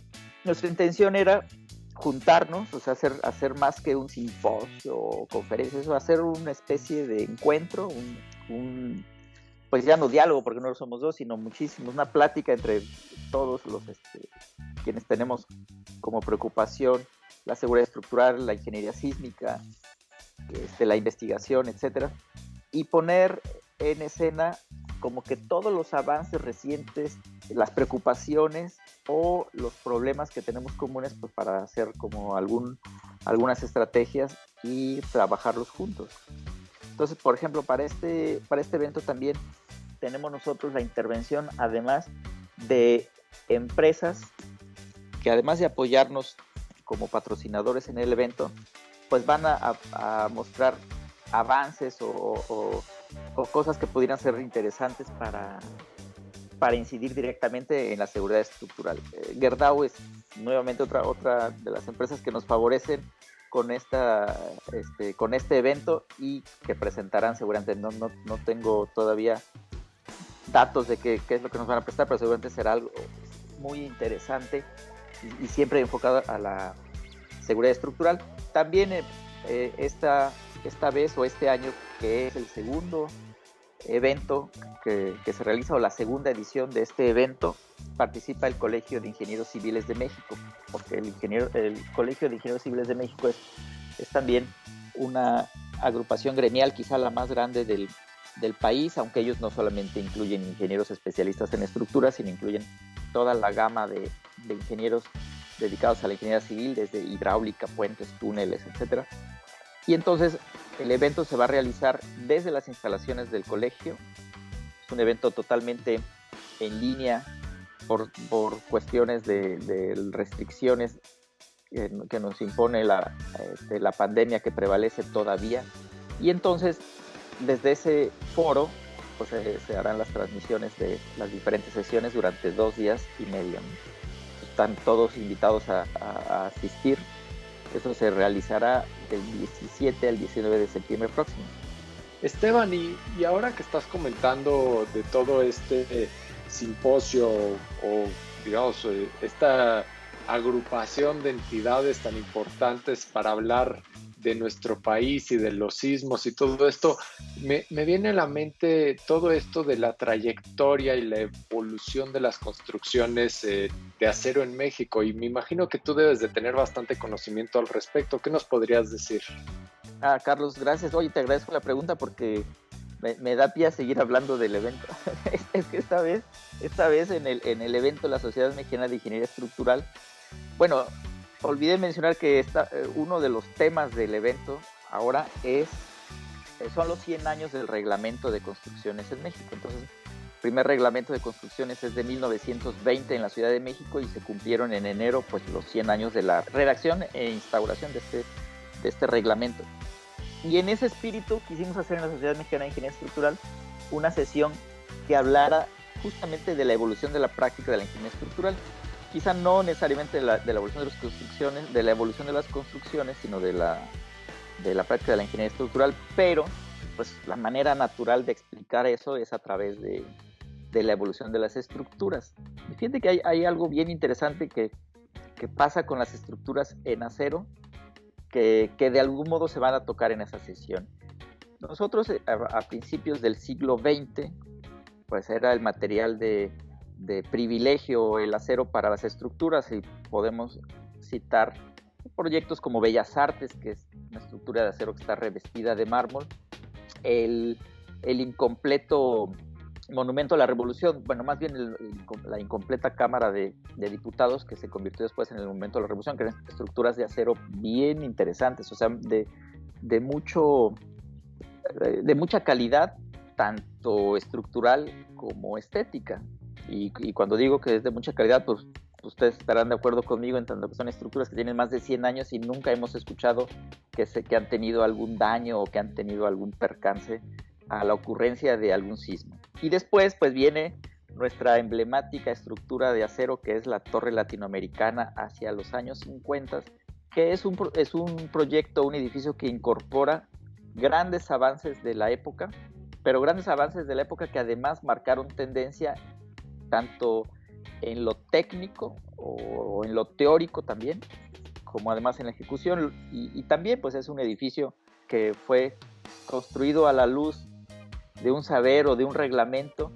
nuestra intención era juntarnos, o sea, hacer más que un simposio o conferencias, hacer una especie de encuentro, pues ya no diálogo, porque no somos dos, sino muchísimos, una plática entre todos los quienes tenemos como preocupación la seguridad estructural, la ingeniería sísmica, la investigación, etcétera, y poner en escena como que todos los avances recientes, las preocupaciones o los problemas que tenemos comunes, pues para hacer como algunas estrategias y trabajarlos juntos. Entonces, por ejemplo, para este evento también tenemos nosotros la intervención, además de empresas que, además de apoyarnos como patrocinadores en el evento, pues van a mostrar avances o cosas que pudieran ser interesantes para incidir directamente en la seguridad estructural. Gerdau es nuevamente otra de las empresas que nos favorecen con este evento y que presentarán seguramente. No tengo todavía datos de qué es lo que nos van a prestar, pero seguramente será algo muy interesante y siempre enfocado a la seguridad estructural. También esta vez o este año, que es el segundo evento que se realiza, o la segunda edición de este evento, participa el Colegio de Ingenieros Civiles de México, porque el Colegio de Ingenieros Civiles de México es también una agrupación gremial, quizá la más grande del país, aunque ellos no solamente incluyen ingenieros especialistas en estructuras, sino incluyen toda la gama de ingenieros dedicados a la ingeniería civil, desde hidráulica, puentes, túneles, etcétera. Y entonces el evento se va a realizar desde las instalaciones del colegio. Es un evento totalmente en línea por cuestiones de restricciones que nos impone la pandemia que prevalece todavía. Y entonces, desde ese foro, pues se harán las transmisiones de las diferentes sesiones durante 2 días y medio. Están todos invitados a asistir. Eso se realizará del 17 al 19 de septiembre próximo. Esteban, y ahora que estás comentando de todo este simposio o digamos esta agrupación de entidades tan importantes para hablar de nuestro país y de los sismos y todo esto, me viene a la mente todo esto de la trayectoria y la evolución de las construcciones de acero en México, y me imagino que tú debes de tener bastante conocimiento al respecto. ¿Qué nos podrías decir? Carlos, gracias. Oye, te agradezco la pregunta porque me da pie a seguir hablando del evento. Es que esta vez en el evento de la Sociedad Mexicana de Ingeniería Estructural, bueno, olvidé mencionar que uno de los temas del evento ahora son los 100 años del reglamento de construcciones en México. Entonces, el primer reglamento de construcciones es de 1920 en la Ciudad de México y se cumplieron en enero pues los 100 años de la redacción e instauración de este reglamento. Y en ese espíritu quisimos hacer en la Sociedad Mexicana de Ingeniería Estructural una sesión que hablara justamente de la evolución de la práctica de la ingeniería estructural. Quizá no necesariamente de la evolución de las construcciones, sino de la práctica de la ingeniería estructural, pero pues la manera natural de explicar eso es a través de la evolución de las estructuras. Y fíjate que hay algo bien interesante que pasa con las estructuras en acero, que de algún modo se van a tocar en esa sesión. Nosotros a principios del siglo XX, pues era el material de privilegio el acero para las estructuras, y podemos citar proyectos como Bellas Artes, que es una estructura de acero que está revestida de mármol, el incompleto Monumento a la Revolución, bueno, más bien la incompleta Cámara de Diputados, que se convirtió después en el Monumento a la Revolución, que eran estructuras de acero bien interesantes, o sea, de mucha calidad, tanto estructural como estética. Y cuando digo que es de mucha calidad, pues ustedes estarán de acuerdo conmigo en tanto que son estructuras que tienen más de 100 años y nunca hemos escuchado que han tenido algún daño o que han tenido algún percance a la ocurrencia de algún sismo. Y después pues viene nuestra emblemática estructura de acero, que es la Torre Latinoamericana hacia los años 50, que es un proyecto, un edificio que incorpora grandes avances de la época, pero grandes avances de la época que además marcaron tendencia tanto en lo técnico o en lo teórico también, como además en la ejecución, y también pues es un edificio que fue construido a la luz de un saber o de un reglamento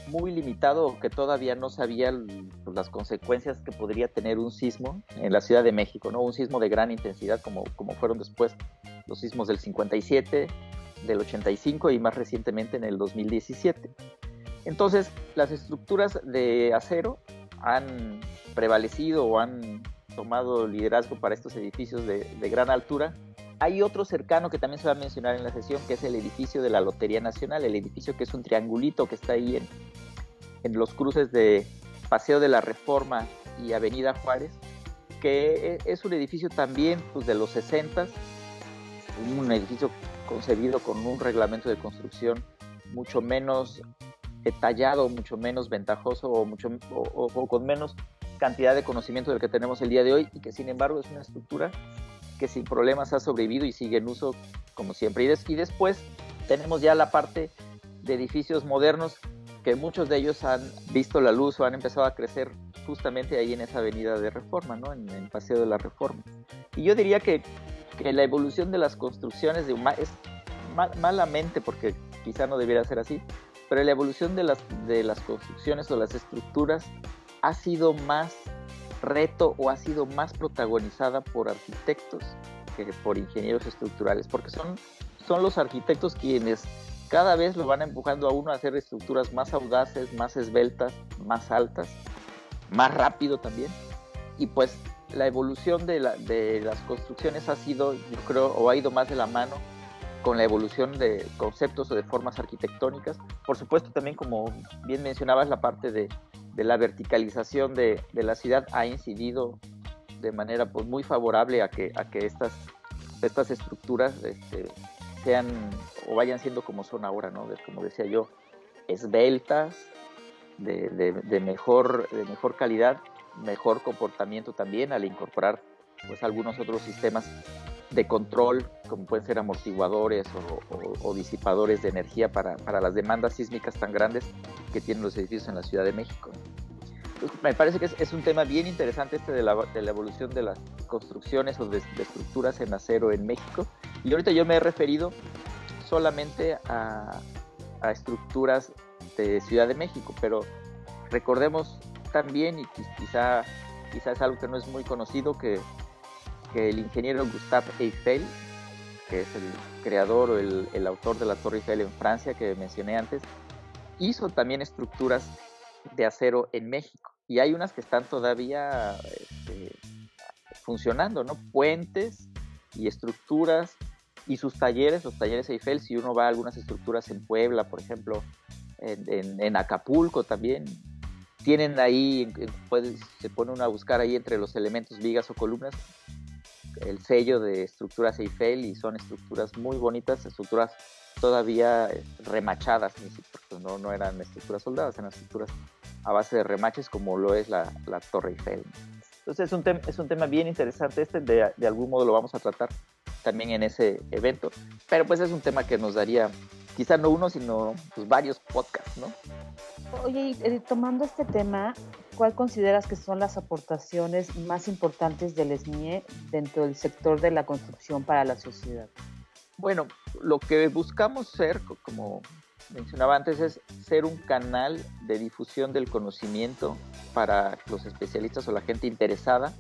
muy limitado, que todavía no sabía pues, las consecuencias que podría tener un sismo en la Ciudad de México, ¿no? Un sismo de gran intensidad como fueron después los sismos del 57, del 85 y más recientemente en el 2017. Entonces, las estructuras de acero han prevalecido o han tomado liderazgo para estos edificios de gran altura. Hay otro cercano que también se va a mencionar en la sesión, que es el edificio de la Lotería Nacional, el edificio que es un triangulito que está ahí en los cruces de Paseo de la Reforma y Avenida Juárez, que es un edificio también pues, de los 60s, un edificio concebido con un reglamento de construcción mucho menos detallado, mucho menos ventajoso o con menos cantidad de conocimiento del que tenemos el día de hoy, y que sin embargo es una estructura que sin problemas ha sobrevivido y sigue en uso como siempre. Y después tenemos ya la parte de edificios modernos, que muchos de ellos han visto la luz o han empezado a crecer justamente ahí en esa avenida de Reforma, ¿no? En el Paseo de la Reforma. Y yo diría que la evolución de las construcciones es malamente, porque quizá no debiera ser así, pero la evolución de las construcciones o las estructuras ha sido más reto o ha sido más protagonizada por arquitectos que por ingenieros estructurales, porque son los arquitectos quienes cada vez lo van empujando a uno a hacer estructuras más audaces, más esbeltas, más altas, más rápido también. Y pues la evolución de las construcciones ha sido, yo creo, o ha ido más de la mano con la evolución de conceptos o de formas arquitectónicas. Por supuesto también, como bien mencionabas, la parte de la verticalización de la ciudad ha incidido de manera pues, muy favorable a que estas estructuras sean o vayan siendo como son ahora, ¿no? Como decía yo, esbeltas, de mejor calidad, mejor comportamiento también, al incorporar pues algunos otros sistemas de control, como pueden ser amortiguadores o disipadores de energía para las demandas sísmicas tan grandes que tienen los edificios en la Ciudad de México. Entonces, me parece que es un tema bien interesante de la evolución de las construcciones o de estructuras en acero en México. Y ahorita yo me he referido solamente a estructuras de Ciudad de México, pero recordemos también, y quizá es algo que no es muy conocido, que el ingeniero Gustave Eiffel, que es el creador o el autor de la Torre Eiffel en Francia que mencioné antes, hizo también estructuras de acero en México, y hay unas que están todavía funcionando, ¿no? Puentes y estructuras, y sus talleres, los talleres Eiffel, si uno va a algunas estructuras en Puebla, por ejemplo, en Acapulco también, tienen ahí, se pone uno a buscar ahí entre los elementos, vigas o columnas, el sello de estructuras Eiffel, y son estructuras muy bonitas, estructuras todavía remachadas, porque no eran estructuras soldadas, eran estructuras a base de remaches, como lo es la Torre Eiffel. Entonces es un tema bien interesante de algún modo lo vamos a tratar también en ese evento, pero pues es un tema que nos daría quizá no uno, sino pues varios podcasts, ¿no? Oye, tomando este tema, ¿cuál consideras que son las aportaciones más importantes del SNIE dentro del sector de la construcción para la sociedad? Bueno, lo que buscamos ser, como mencionaba antes, es ser un canal de difusión del conocimiento para los especialistas o la gente interesada,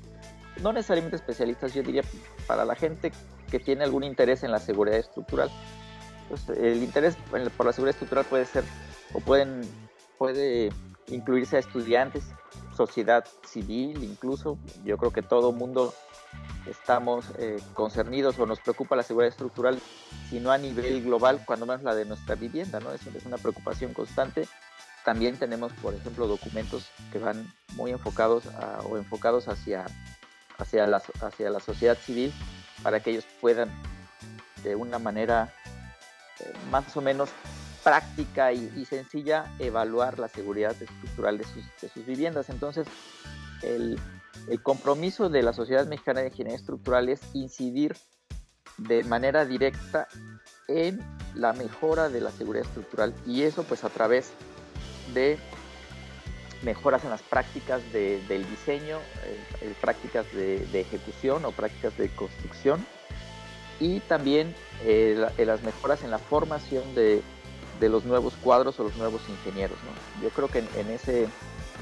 no necesariamente especialistas, yo diría para la gente que tiene algún interés en la seguridad estructural. Pues, el interés por la seguridad estructural puede ser, o puede incluirse a estudiantes, sociedad civil incluso. Yo creo que todo mundo estamos concernidos o nos preocupa la seguridad estructural, si no a nivel global, cuando menos la de nuestra vivienda, ¿no? Es una preocupación constante, también tenemos, por ejemplo, documentos que van muy enfocados hacia la sociedad civil para que ellos puedan de una manera más o menos práctica y sencilla evaluar la seguridad estructural de sus viviendas. Entonces, el compromiso de la Sociedad Mexicana de Ingeniería Estructural es incidir de manera directa en la mejora de la seguridad estructural, y eso pues a través de mejoras en las prácticas del diseño, prácticas de ejecución o prácticas de construcción, y también las mejoras en la formación de los nuevos cuadros o los nuevos ingenieros, ¿no? Yo creo que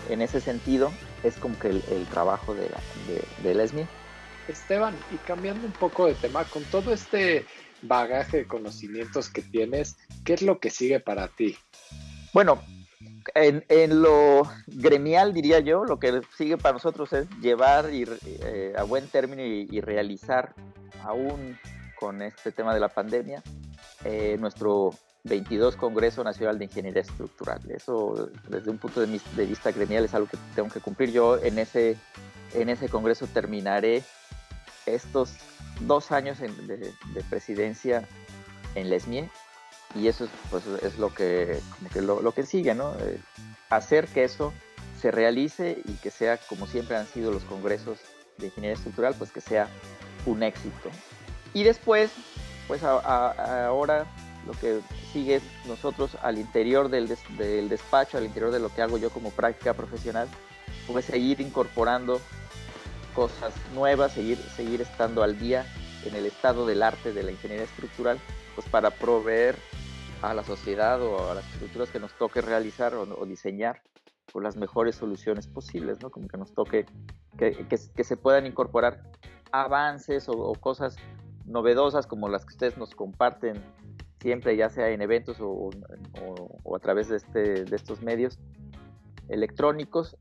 en ese sentido es como que el trabajo de la ESMIE. Esteban, y cambiando un poco de tema, con todo este bagaje de conocimientos que tienes, ¿qué es lo que sigue para ti? Bueno, en lo gremial, diría yo, lo que sigue para nosotros es llevar a buen término y realizar, aún con este tema de la pandemia, nuestro 22 Congreso Nacional de Ingeniería Estructural. Eso, desde un punto de vista gremial, es algo que tengo que cumplir. Yo en ese congreso terminaré estos 2 años de presidencia en la ESMIE, y eso es lo que sigue, ¿no? Hacer que eso se realice y que sea, como siempre han sido los congresos de ingeniería estructural, pues que sea un éxito. Y después, pues ahora lo que sigue es nosotros al interior del despacho, al interior de lo que hago yo como práctica profesional, pues seguir incorporando cosas nuevas, seguir estando al día en el estado del arte de la ingeniería estructural, pues para proveer a la sociedad o a las estructuras que nos toque realizar o diseñar por las mejores soluciones posibles, ¿no? Como que nos toque que se puedan incorporar avances o cosas novedosas como las que ustedes nos comparten siempre, ya sea en eventos o a través de estos medios electrónicos,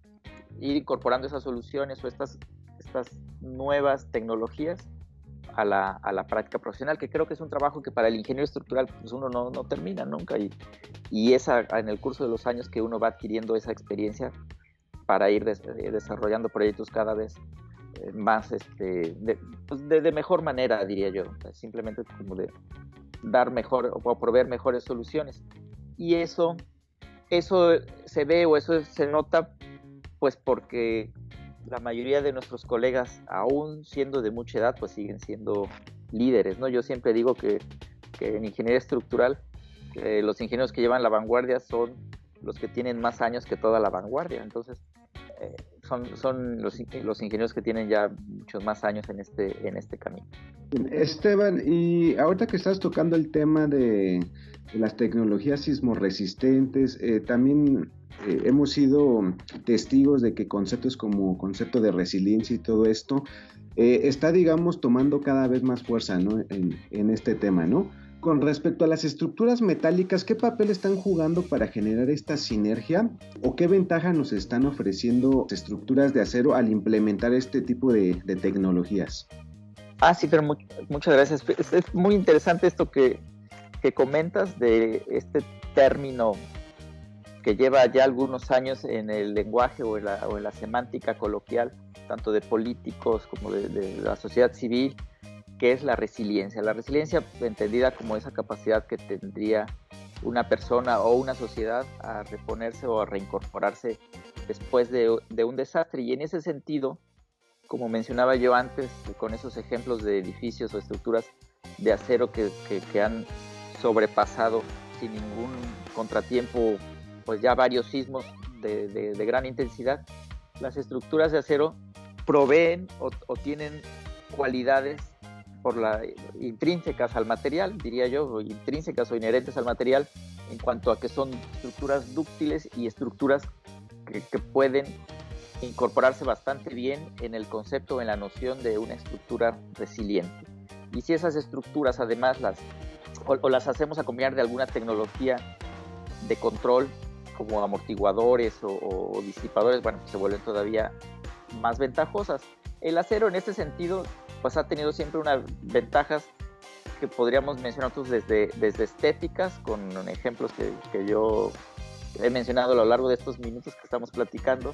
ir incorporando esas soluciones o estas nuevas tecnologías a la práctica profesional, que creo que es un trabajo que para el ingeniero estructural pues uno no termina nunca, y es en el curso de los años que uno va adquiriendo esa experiencia para ir desarrollando proyectos cada vez más de mejor manera, diría yo, simplemente como de dar mejor o proveer mejores soluciones. Y eso se ve o eso se nota pues porque la mayoría de nuestros colegas, aún siendo de mucha edad, pues siguen siendo líderes, ¿no? Yo siempre digo que en ingeniería estructural los ingenieros que llevan la vanguardia son los que tienen más años que toda la vanguardia. Entonces son los ingenieros que tienen ya muchos más años en este camino. Esteban, y ahorita que estás tocando el tema de las tecnologías sismorresistentes, también hemos sido testigos de que conceptos como concepto de resiliencia y todo esto está, digamos, tomando cada vez más fuerza, ¿no? en este tema, ¿no? Con respecto a las estructuras metálicas, ¿qué papel están jugando para generar esta sinergia o qué ventaja nos están ofreciendo estructuras de acero al implementar este tipo de tecnologías? Sí, pero muchas gracias. Es muy interesante esto que comentas de este término que lleva ya algunos años en el lenguaje o en la semántica coloquial, tanto de políticos como de la sociedad civil, que es la resiliencia. La resiliencia entendida como esa capacidad que tendría una persona o una sociedad a reponerse o a reincorporarse después de un desastre. Y en ese sentido, como mencionaba yo antes, con esos ejemplos de edificios o estructuras de acero que han sobrepasado sin ningún contratiempo pues ya varios sismos de gran intensidad, las estructuras de acero proveen o tienen cualidades intrínsecas al material, diría yo, o intrínsecas o inherentes al material, en cuanto a que son estructuras dúctiles y estructuras que pueden incorporarse bastante bien en el concepto o en la noción de una estructura resiliente. Y si esas estructuras además las hacemos acompañar de alguna tecnología de control como amortiguadores o disipadores, bueno, pues se vuelven todavía más ventajosas. El acero en este sentido pues ha tenido siempre unas ventajas que podríamos mencionar desde estéticas, con ejemplos que yo he mencionado a lo largo de estos minutos que estamos platicando,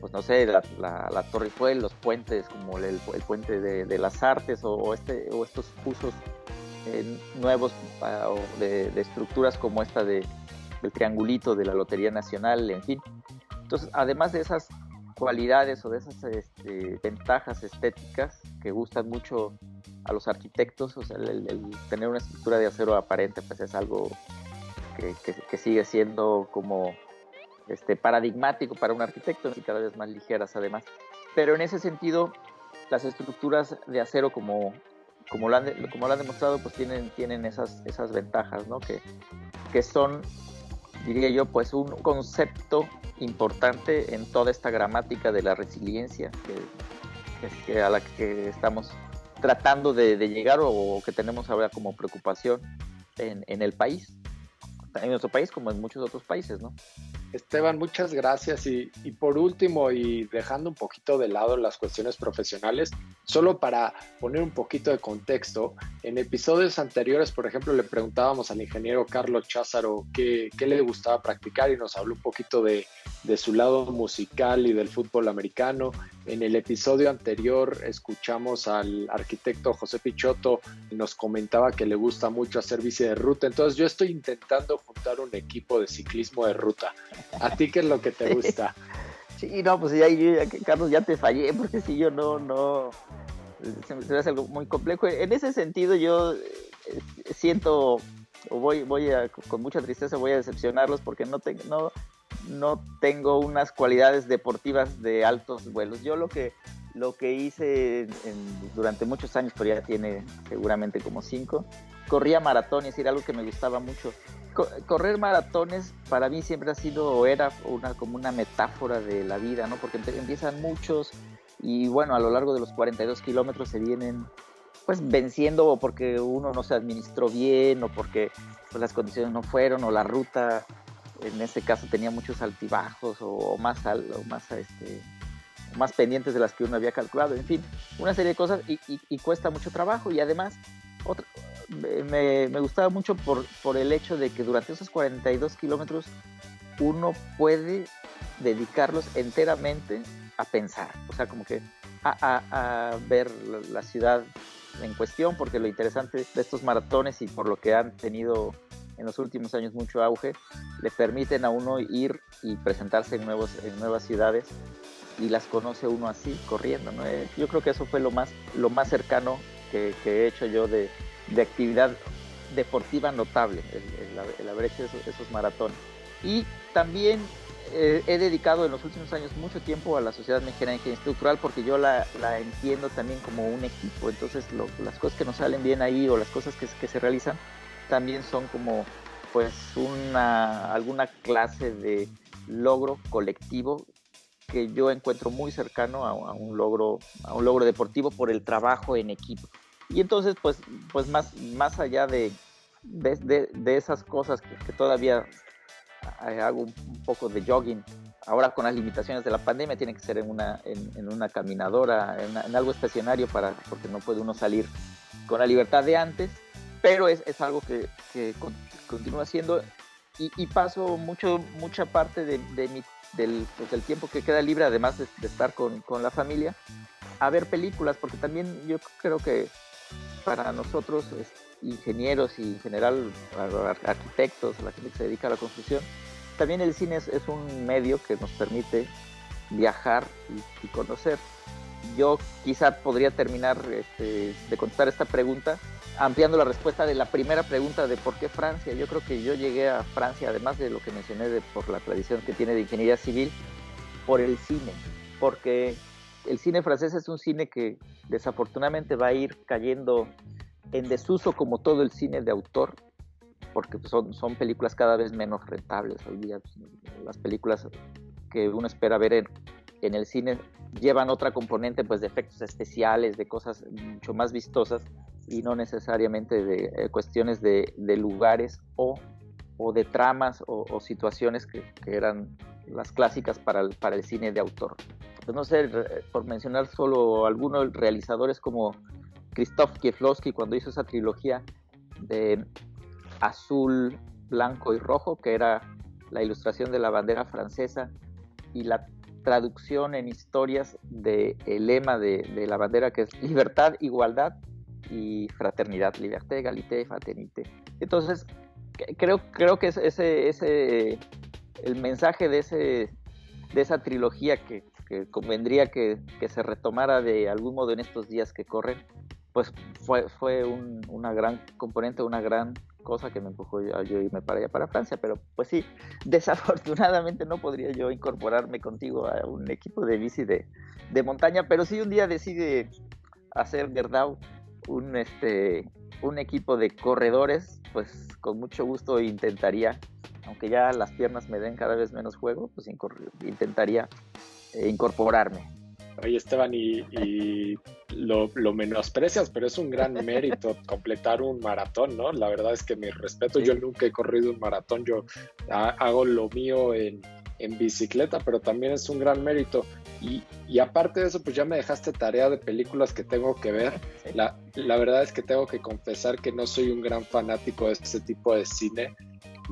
pues no sé, la Torre Eiffel, los puentes como el puente de las Artes o estos usos nuevos de estructuras como esta del triangulito de la Lotería Nacional, en fin. Entonces, además de esas cualidades o de esas ventajas estéticas que gustan mucho a los arquitectos, o sea, el tener una estructura de acero aparente, pues es algo que sigue siendo como paradigmático para un arquitecto y cada vez más ligeras además. Pero en ese sentido, las estructuras de acero como lo han demostrado, pues tienen esas ventajas, ¿no? Que son, diría yo, pues un concepto importante en toda esta gramática de la resiliencia a la que estamos tratando de llegar o que tenemos ahora como preocupación en el país, en nuestro país como en muchos otros países, ¿no? Esteban, muchas gracias. Y por último, y dejando un poquito de lado las cuestiones profesionales, solo para poner un poquito de contexto, en episodios anteriores, por ejemplo, le preguntábamos al ingeniero Carlos Cházaro qué le gustaba practicar y nos habló un poquito de su lado musical y del fútbol americano. En el episodio anterior escuchamos al arquitecto José Pichotto y nos comentaba que le gusta mucho hacer bici de ruta. Entonces yo estoy intentando juntar un equipo de ciclismo de ruta. ¿A ti qué es lo que te gusta? Sí, no, pues Carlos, ya te fallé, porque si yo no se me hace algo muy complejo. En ese sentido yo siento, con mucha tristeza voy a decepcionarlos porque no tengo unas cualidades deportivas de altos vuelos. Yo lo que hice durante muchos años, pero ya tiene seguramente como 5, corría maratones, era algo que me gustaba mucho. Correr maratones para mí siempre ha sido o era como una metáfora de la vida, ¿no? Porque empiezan muchos y bueno, a lo largo de los 42 kilómetros se vienen pues venciendo o porque uno no se administró bien o porque pues, las condiciones no fueron o la ruta en este caso tenía muchos altibajos o más pendientes de las que uno había calculado, en fin, una serie de cosas y cuesta mucho trabajo y además me gustaba mucho por el hecho de que durante esos 42 kilómetros uno puede dedicarlos enteramente a pensar, o sea, como que a ver la ciudad en cuestión, porque lo interesante de estos maratones y por lo que han tenido en los últimos años mucho auge, le permiten a uno ir y presentarse en nuevas ciudades y las conoce uno así, corriendo, ¿no? Yo creo que eso fue lo más cercano que he hecho yo de actividad deportiva notable, el haber hecho esos maratones. Y también he dedicado en los últimos años mucho tiempo a la Sociedad Mexicana de Ingeniería Estructural porque yo la entiendo también como un equipo, entonces las cosas que nos salen bien ahí o las cosas que se realizan también son como pues alguna clase de logro colectivo que yo encuentro muy cercano a un logro deportivo por el trabajo en equipo. Y entonces pues más allá de esas cosas que todavía hago un poco de jogging, ahora con las limitaciones de la pandemia tiene que ser en una caminadora, en algo estacionario porque no puede uno salir con la libertad de antes, pero es algo que continúo haciendo y paso mucha parte del tiempo que queda libre, además de estar con la familia, a ver películas, porque también yo creo que para nosotros ingenieros y en general arquitectos, la gente que se dedica a la construcción, también el cine es un medio que nos permite viajar y conocer. Yo quizá podría terminar de contestar esta pregunta ampliando la respuesta de la primera pregunta de por qué Francia. Yo creo que yo llegué a Francia, además de lo que mencioné por la tradición que tiene de ingeniería civil, por el cine, porque el cine francés es un cine que desafortunadamente va a ir cayendo en desuso como todo el cine de autor, porque son películas cada vez menos rentables. Hoy día las películas que uno espera ver en el cine llevan otra componente pues de efectos especiales, de cosas mucho más vistosas y no necesariamente de cuestiones de lugares o de tramas o situaciones que eran las clásicas para el cine de autor. Pues no sé, por mencionar solo algunos realizadores como Krzysztof Kieślowski, cuando hizo esa trilogía de Azul, Blanco y Rojo, que era la ilustración de la bandera francesa y la traducción en historias del lema de la bandera, que es libertad, igualdad y fraternidad, liberté, égalité, fraternité. Entonces, creo que el mensaje de esa trilogía que convendría que se retomara de algún modo en estos días que corren, pues fue una gran componente, una gran cosa que me empujó a yo irme para allá, para Francia. Pero pues sí, desafortunadamente no podría yo incorporarme contigo a un equipo de bici de montaña, pero si un día decide hacer Gerdau un equipo de corredores, pues con mucho gusto intentaría, aunque ya las piernas me den cada vez menos juego, pues intentaría incorporarme. Oye, Esteban, y lo menosprecias, pero es un gran mérito completar un maratón, ¿no? La verdad es que mi respeto, yo nunca he corrido un maratón, yo hago lo mío en bicicleta, pero también es un gran mérito. Y aparte de eso, pues ya me dejaste tarea de películas que tengo que ver. La verdad es que tengo que confesar que no soy un gran fanático de ese tipo de cine.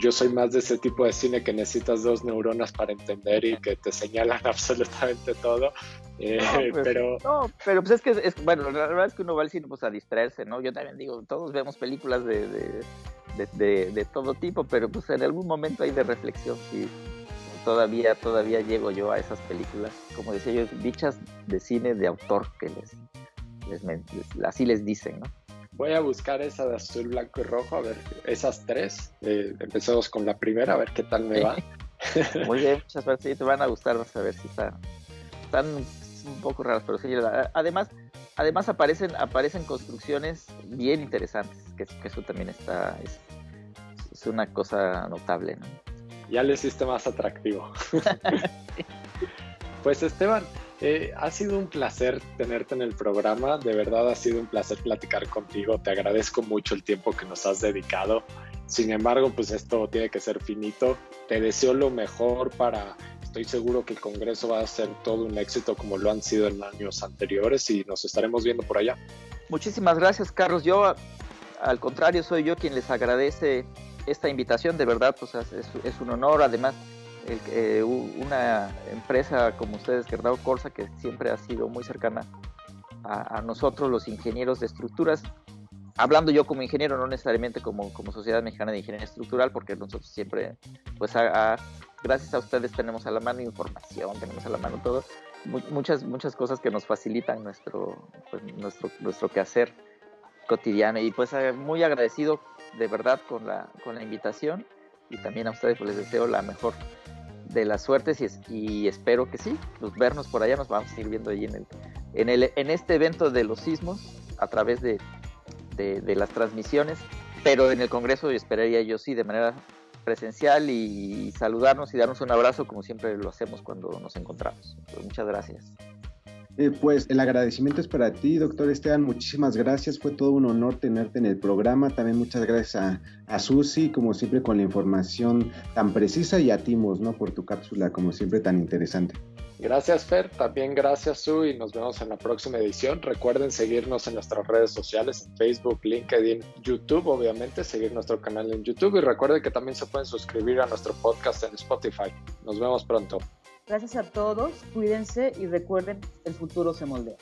Yo soy más de ese tipo de cine que necesitas 2 neuronas para entender y que te señalan absolutamente todo. Pero pues es que bueno, la verdad es que uno va al cine pues a distraerse, ¿no? Yo también digo, todos vemos películas de todo tipo, pero pues en algún momento hay de reflexión, sí. Todavía llego yo a esas películas, como decía yo, dichas de cine de autor, que así les dicen, ¿no? Voy a buscar esa de azul, blanco y rojo, a ver, esas 3. Empecemos con la primera, a ver qué tal me va. Muy bien, muchas gracias, sí, te van a gustar, vas a ver si están un poco raras, pero sí, además aparecen construcciones bien interesantes, que eso también es una cosa notable, ¿no? Ya lo hiciste más atractivo. Pues Esteban, ha sido un placer tenerte en el programa, de verdad ha sido un placer platicar contigo, te agradezco mucho el tiempo que nos has dedicado. Sin embargo, pues esto tiene que ser finito, te deseo lo mejor estoy seguro que el Congreso va a ser todo un éxito como lo han sido en años anteriores y nos estaremos viendo por allá. Muchísimas gracias, Carlos. Yo, al contrario, soy yo quien les agradece esta invitación, de verdad, pues es un honor. Además, una empresa como ustedes, Gerdau Corsa, que siempre ha sido muy cercana a nosotros, los ingenieros de estructuras, hablando yo como ingeniero, no necesariamente como Sociedad Mexicana de Ingeniería Estructural, porque nosotros siempre, pues gracias a ustedes tenemos a la mano información, tenemos a la mano todo, muchas cosas que nos facilitan nuestro quehacer cotidiano. Y pues muy agradecido de verdad con la invitación, y también a ustedes pues les deseo la mejor de las suertes y espero que sí, pues vernos por allá, nos vamos a ir viendo ahí en este evento de los sismos a través de las transmisiones, pero en el Congreso esperaría yo sí de manera presencial y saludarnos y darnos un abrazo como siempre lo hacemos cuando nos encontramos. Pues muchas gracias. Pues el agradecimiento es para ti, doctor Esteban, muchísimas gracias, fue todo un honor tenerte en el programa. También muchas gracias a Susi, como siempre, con la información tan precisa, y a Timos, ¿no?, por tu cápsula, como siempre, tan interesante. Gracias, Fer, también gracias, Su, y nos vemos en la próxima edición. Recuerden seguirnos en nuestras redes sociales, en Facebook, LinkedIn, YouTube, obviamente, seguir nuestro canal en YouTube, y recuerden que también se pueden suscribir a nuestro podcast en Spotify. Nos vemos pronto. Gracias a todos, cuídense y recuerden, el futuro se moldea.